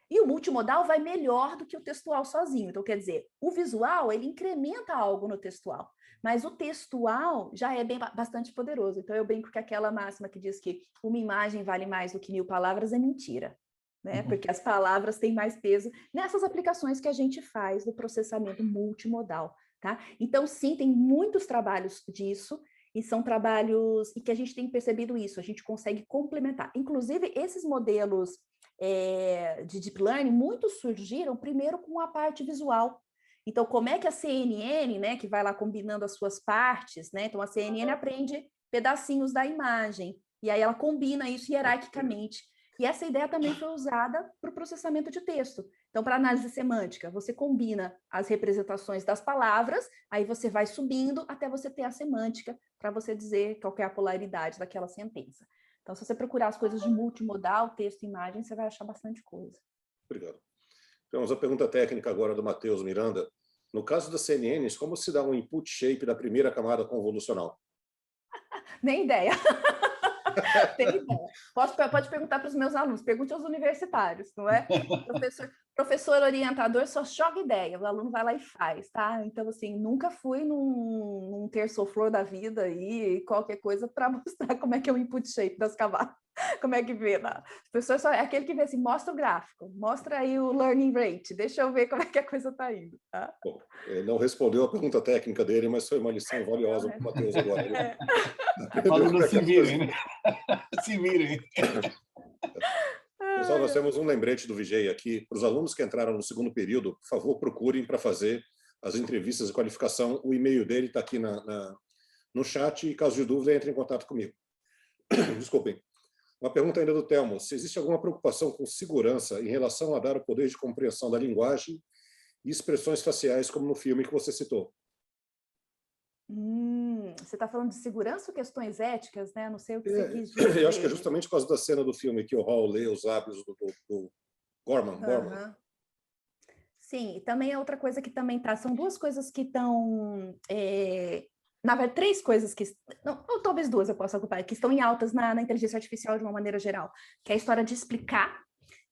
e o multimodal vai melhor do que o textual sozinho. Então, quer dizer, o visual, ele incrementa algo no textual, mas o textual já é bastante poderoso. Então, eu brinco que aquela máxima que diz que uma imagem vale mais do que 1000 palavras é mentira, né? Porque as palavras têm mais peso nessas aplicações que a gente faz do processamento multimodal. Tá? Então, sim, tem muitos trabalhos disso, e são trabalhos, e que a gente tem percebido isso, a gente consegue complementar. Inclusive, esses modelos de Deep Learning, muitos surgiram primeiro com a parte visual. Então, como é que a CNN, né, que vai lá combinando as suas partes, né? Então, a CNN aprende pedacinhos da imagem, e aí ela combina isso hierarquicamente. E essa ideia também foi usada para o processamento de texto. Então, para análise semântica, você combina as representações das palavras, aí você vai subindo até você ter a semântica, para você dizer qual é a polaridade daquela sentença. Então, se você procurar as coisas de multimodal, texto e imagem, você vai achar bastante coisa. Obrigado. Temos a pergunta técnica agora do Matheus Miranda. No caso das CNNs, como se dá um input shape da primeira camada convolucional? Nem ideia. Tem ideia. Pode perguntar para os meus alunos, pergunte aos universitários, não é? Professor orientador só joga ideia, o aluno vai lá e faz, tá? Então, assim, nunca fui num TensorFlow da vida aí, qualquer coisa, para mostrar como é que é o input shape das camadas. Como é que vê lá? O professor só é aquele que vê assim, mostra o gráfico, mostra aí o learning rate, deixa eu ver como é que a coisa está indo, tá? Bom, ele não respondeu a pergunta técnica dele, mas foi uma lição valiosa para o Matheus agora. Alunos se virem, né? Se virem. Pessoal, nós temos um lembrete do Vijay aqui. Para os alunos que entraram no segundo período, por favor, procurem para fazer as entrevistas de qualificação. O e-mail dele está aqui no chat e, caso de dúvida, entre em contato comigo. Desculpem. Uma pergunta ainda do Telmo. Se existe alguma preocupação com segurança em relação a dar o poder de compreensão da linguagem e expressões faciais, como no filme que você citou? Você está falando de segurança ou questões éticas, né? Não sei o que você quis dizer. Eu acho que é justamente por causa da cena do filme que o Hall lê os lábios do Gorman. Sim, e também é outra coisa que também tá. São duas coisas que estão. Na verdade, três coisas que. Não, ou talvez duas eu possa ocupar, que estão em altas na inteligência artificial de uma maneira geral, que é a história de explicar,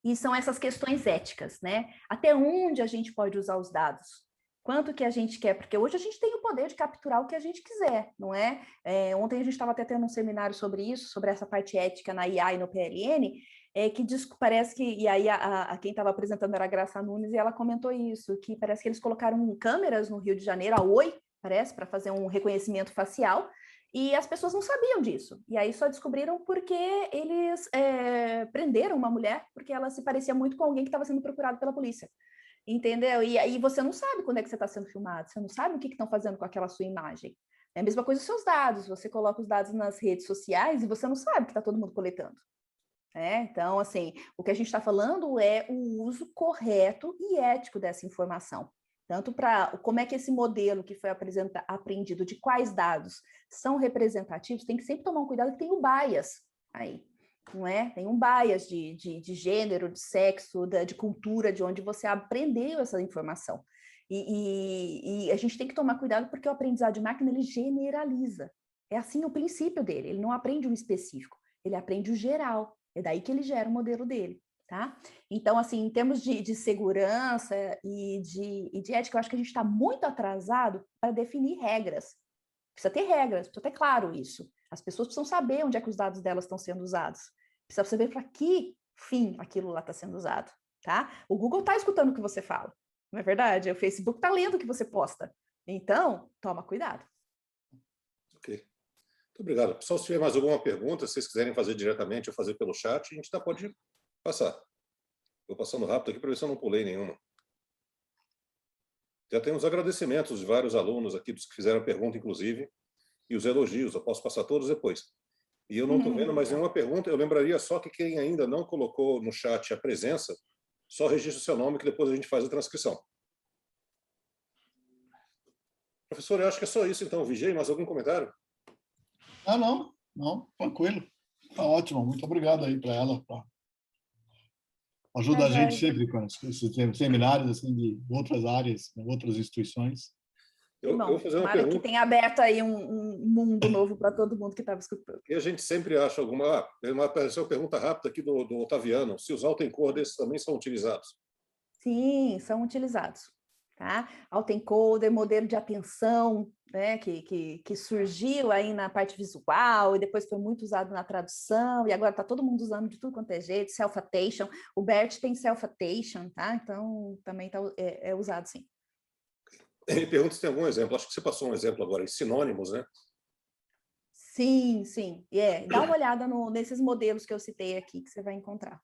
e são essas questões éticas, né? Até onde a gente pode usar os dados? Quanto que a gente quer? Porque hoje a gente tem o poder de capturar o que a gente quiser, não é? Ontem a gente estava até tendo um seminário sobre isso, sobre essa parte ética na IA e no PLN, que parece que, e aí quem estava apresentando era a Graça Nunes, e ela comentou isso, que parece que eles colocaram câmeras no Rio de Janeiro, a Oi, parece, para fazer um reconhecimento facial, E as pessoas não sabiam disso. E aí só descobriram porque eles prenderam uma mulher porque ela se parecia muito com alguém que estava sendo procurado pela polícia. Entendeu? E aí você não sabe quando é que você está sendo filmado, você não sabe o que estão fazendo com aquela sua imagem. É a mesma coisa os seus dados, você coloca os dados nas redes sociais e você não sabe que está todo mundo coletando. Então, assim, o que a gente está falando é o uso correto e ético dessa informação. Tanto para como é que esse modelo que foi aprendido, de quais dados são representativos, tem que sempre tomar um cuidado que tem o bias aí, não é? Tem um bias de gênero, de sexo, de cultura, de onde você aprendeu essa informação. E a gente tem que tomar cuidado porque o aprendizado de máquina, ele generaliza. É assim o princípio dele, ele não aprende um específico, ele aprende o geral. É daí que ele gera o modelo dele, tá? Então, assim, em termos de segurança e de ética, eu acho que a gente está muito atrasado para definir regras. Precisa ter regras, precisa ter claro isso. As pessoas precisam saber onde é que os dados delas estão sendo usados. Precisa saber para que fim aquilo lá está sendo usado, tá? O Google está escutando o que você fala, não é verdade? O Facebook está lendo o que você posta. Então, toma cuidado. Ok. Muito obrigado. Pessoal, se tiver mais alguma pergunta, se vocês quiserem fazer diretamente ou fazer pelo chat, a gente pode passar. Estou passando rápido aqui para ver se eu não pulei nenhuma. Já tem os agradecimentos de vários alunos aqui, dos que fizeram a pergunta, inclusive, e os elogios. Eu posso passar todos depois. E eu não estou vendo mais nenhuma pergunta. Eu lembraria só que quem ainda não colocou no chat a presença, só registra o seu nome, que depois a gente faz a transcrição. Professor, eu acho que é só isso, então. Vigiei, mais algum comentário? Não, tranquilo. Tá ótimo, muito obrigado aí para ela. Ajuda a gente sempre com esses seminários assim, de outras áreas, outras instituições. Eu vou fazer uma pergunta. Que tenha aberto aí um mundo novo para todo mundo que estava escutando. E a gente sempre acha alguma... apareceu uma pergunta rápida aqui do Otaviano. Se os autoencodes também são utilizados? Sim, são utilizados. Tá? Autoencoder, modelo de atenção, né, que surgiu aí na parte visual e depois foi muito usado na tradução e agora está todo mundo usando de tudo quanto é jeito, self-attention. O BERT tem self-attention, tá? Então também é usado sim. Ele pergunta se tem algum exemplo. Acho que você passou um exemplo agora, em sinônimos, né? Sim. Dá uma olhada nesses modelos que eu citei aqui, que você vai encontrar.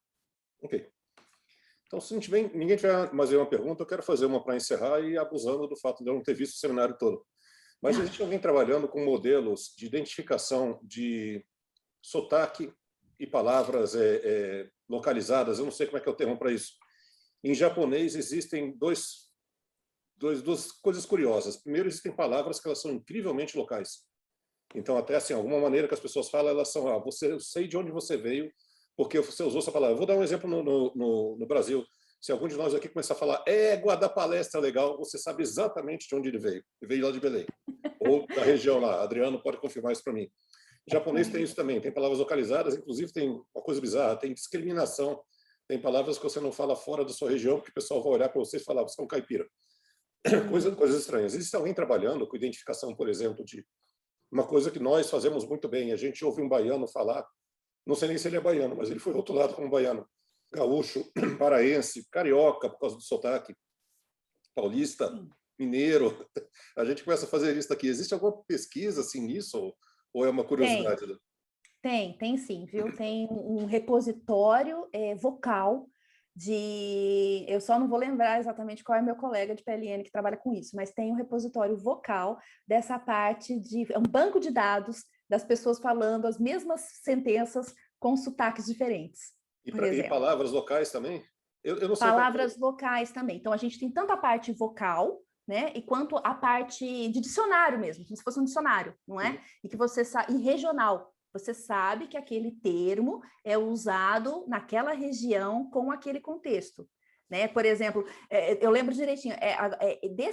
Ok. Então, se ninguém tiver mais nenhuma pergunta, eu quero fazer uma para encerrar e abusando do fato de eu não ter visto o seminário todo. Mas existe alguém trabalhando com modelos de identificação de sotaque e palavras localizadas? Eu não sei como é que é o termo para isso. Em japonês existem duas coisas curiosas. Primeiro, existem palavras que elas são incrivelmente locais. Então, até assim, alguma maneira que as pessoas falam, elas são, eu sei de onde você veio, porque você usou essa palavra. Eu vou dar um exemplo no Brasil. Se algum de nós aqui começar a falar égua da palestra legal, você sabe exatamente de onde ele veio. Ele veio lá de Belém. Ou da região lá. Adriano pode confirmar isso para mim. O japonês tem isso também. Tem palavras localizadas, inclusive tem uma coisa bizarra, tem discriminação. Tem palavras que você não fala fora da sua região, porque o pessoal vai olhar para você e falar, você é um caipira. Coisas estranhas. Existe alguém trabalhando com identificação, por exemplo, de uma coisa que nós fazemos muito bem. A gente ouve um baiano falar, não sei nem se ele é baiano, mas ele foi rotulado como baiano. Gaúcho, paraense, carioca, por causa do sotaque, paulista, mineiro. A gente começa a fazer isso aqui. Existe alguma pesquisa assim nisso? Ou é uma curiosidade? Tem sim, viu? Tem um repositório vocal eu só não vou lembrar exatamente qual é meu colega de PLN que trabalha com isso, mas tem um repositório vocal dessa parte é um banco de dados das pessoas falando as mesmas sentenças com sotaques diferentes. E palavras locais também? Eu não sei. Palavras locais também. Então, a gente tem tanto a parte vocal, né, e quanto a parte de dicionário mesmo, como se fosse um dicionário, não é? E que você sabe, e regional. Você sabe que aquele termo é usado naquela região com aquele contexto, né? Por exemplo, eu lembro direitinho,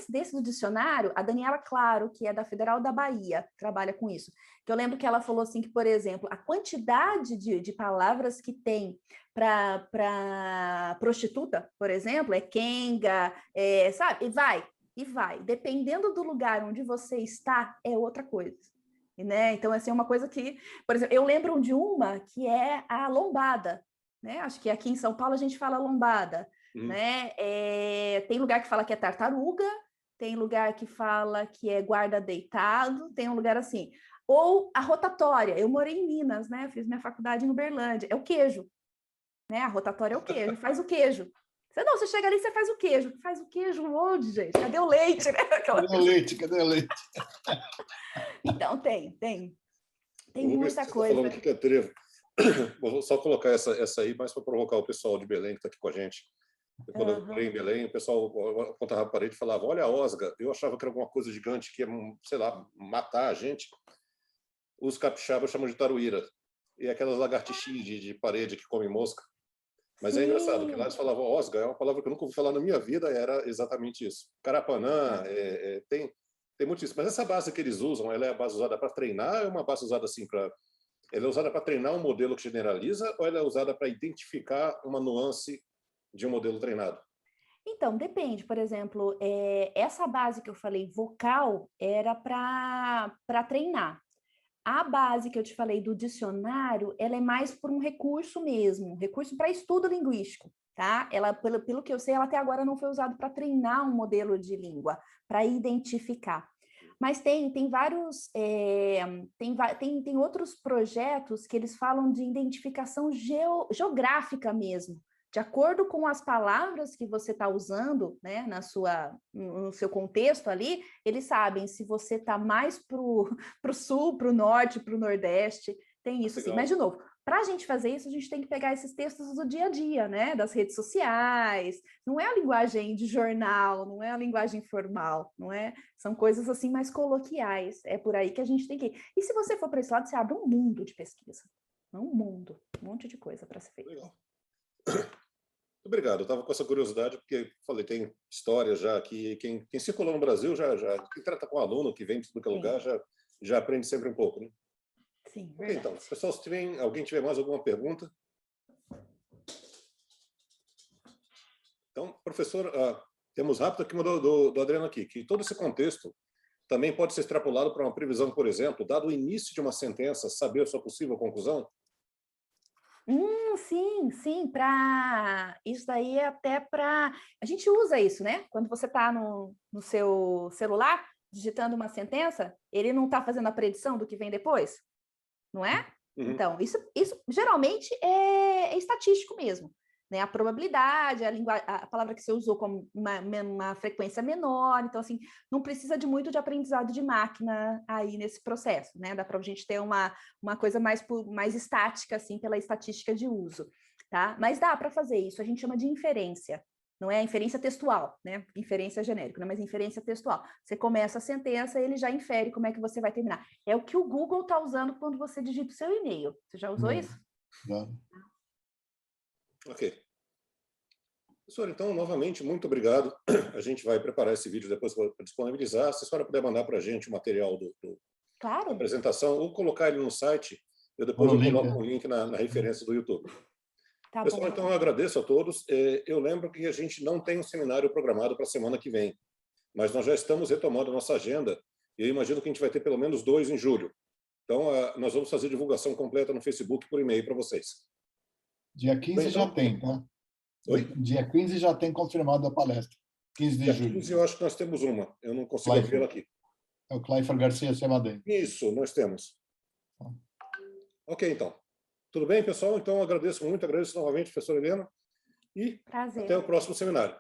desse do dicionário, a Daniela Claro, que é da Federal da Bahia, trabalha com isso, que eu lembro que ela falou assim que, por exemplo, a quantidade de palavras que tem para prostituta, por exemplo, é quenga, sabe? E vai. Dependendo do lugar onde você está, é outra coisa. Né? Então, assim, é uma coisa que, por exemplo, eu lembro de uma que é a lombada, né? Acho que aqui em São Paulo a gente fala lombada, né? Tem lugar que fala que é tartaruga, tem lugar que fala que é guarda deitado, tem um lugar assim. Ou a rotatória. Eu morei em Minas, né? Fiz minha faculdade em Uberlândia. É o queijo, né? A rotatória é o queijo. Faz o queijo. Você chega ali e você faz o queijo. Faz o queijo onde, gente? Cadê o leite, né? Cadê o leite? Cadê o leite? Então, tem muita Você coisa. está falando que é trevo. Vou só colocar essa aí, mais para provocar o pessoal de Belém que está aqui com a gente. Quando eu morei em Belém, o pessoal apontava a parede e falava: olha a osga. Eu achava que era alguma coisa gigante que ia, sei lá, matar a gente. Os capixabas chamam de taruíra. E aquelas lagartixinhas de parede que comem mosca. Mas é engraçado, que lá eles falavam osga, é uma palavra que eu nunca ouvi falar na minha vida, era exatamente isso. Carapanã, tem muito isso. Mas essa base que eles usam, ela é a base usada para treinar, é uma base usada assim para... Ela é usada para treinar um modelo que generaliza ou ela é usada para identificar uma nuance de um modelo treinado? Então, depende. Por exemplo, essa base que eu falei, vocal, era para treinar. A base que eu te falei do dicionário, ela é mais por um recurso mesmo, um recurso para estudo linguístico, tá? Ela, pelo que eu sei, ela até agora não foi usada para treinar um modelo de língua, para identificar. Mas tem vários, tem outros projetos que eles falam de identificação geográfica mesmo, de acordo com as palavras que você está usando, né, no seu contexto ali, eles sabem se você está mais para o sul, para o norte, para o nordeste, tem isso sim. Mas, de novo, para a gente fazer isso, a gente tem que pegar esses textos do dia a dia, né, das redes sociais, não é a linguagem de jornal, não é a linguagem formal, não é? São coisas assim mais coloquiais, é por aí que a gente tem que ir. E se você for para esse lado, você abre um mundo de pesquisa, um monte de coisa para ser feito. Legal. Obrigado, eu estava com essa curiosidade, porque falei, tem história já aqui, quem circulou no Brasil, quem trata com aluno que vem de todo lugar, já aprende sempre um pouco, né? Sim, okay, então, pessoal, se alguém tiver mais alguma pergunta. Então, professor, temos rápido aqui do Adriano aqui, que todo esse contexto também pode ser extrapolado para uma previsão, por exemplo, dado o início de uma sentença, saber a sua possível conclusão? Sim, isso daí é até para... A gente usa isso, né? Quando você está no seu celular, digitando uma sentença, ele não está fazendo a predição do que vem depois, não é? Uhum. Então, isso geralmente é estatístico mesmo, né? A probabilidade, a palavra que você usou como uma frequência menor, então, assim, não precisa de muito de aprendizado de máquina aí nesse processo, né? Dá para a gente ter uma coisa mais estática, assim, pela estatística de uso, tá? Mas dá para fazer isso, a gente chama de inferência, não é inferência textual, né? Inferência genérica, né? Mas inferência textual. Você começa a sentença, ele já infere como é que você vai terminar. É o que o Google está usando quando você digita o seu e-mail. Você já usou isso? Não. Ok. Professor, então, novamente, muito obrigado. A gente vai preparar esse vídeo depois para disponibilizar. Se a senhora puder mandar para a gente o material Claro. da apresentação ou colocar ele no site, eu depois coloco um link na referência do YouTube. Tá pessoal, bom. Então eu agradeço a todos. Eu lembro que a gente não tem um seminário programado para a semana que vem, mas nós já estamos retomando a nossa agenda e eu imagino que a gente vai ter pelo menos 2 em julho. Então, nós vamos fazer divulgação completa no Facebook por e-mail para vocês. Dia 15 já tem, tá? Oi? Dia 15 já tem confirmado a palestra. 15 de julho. Dia 15 eu acho que nós temos uma. Eu não consigo ver ela aqui. É o Clayfer Garcia Semadem. Isso, nós temos. Ok, então. Tudo bem, pessoal? Então, agradeço novamente, professora Helena. E até o próximo seminário.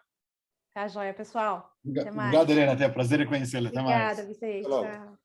Tá joia, pessoal. Obrigado, Helena. Até prazer em conhecê-la. Até mais. Obrigada, Vicente. Até logo. Tchau.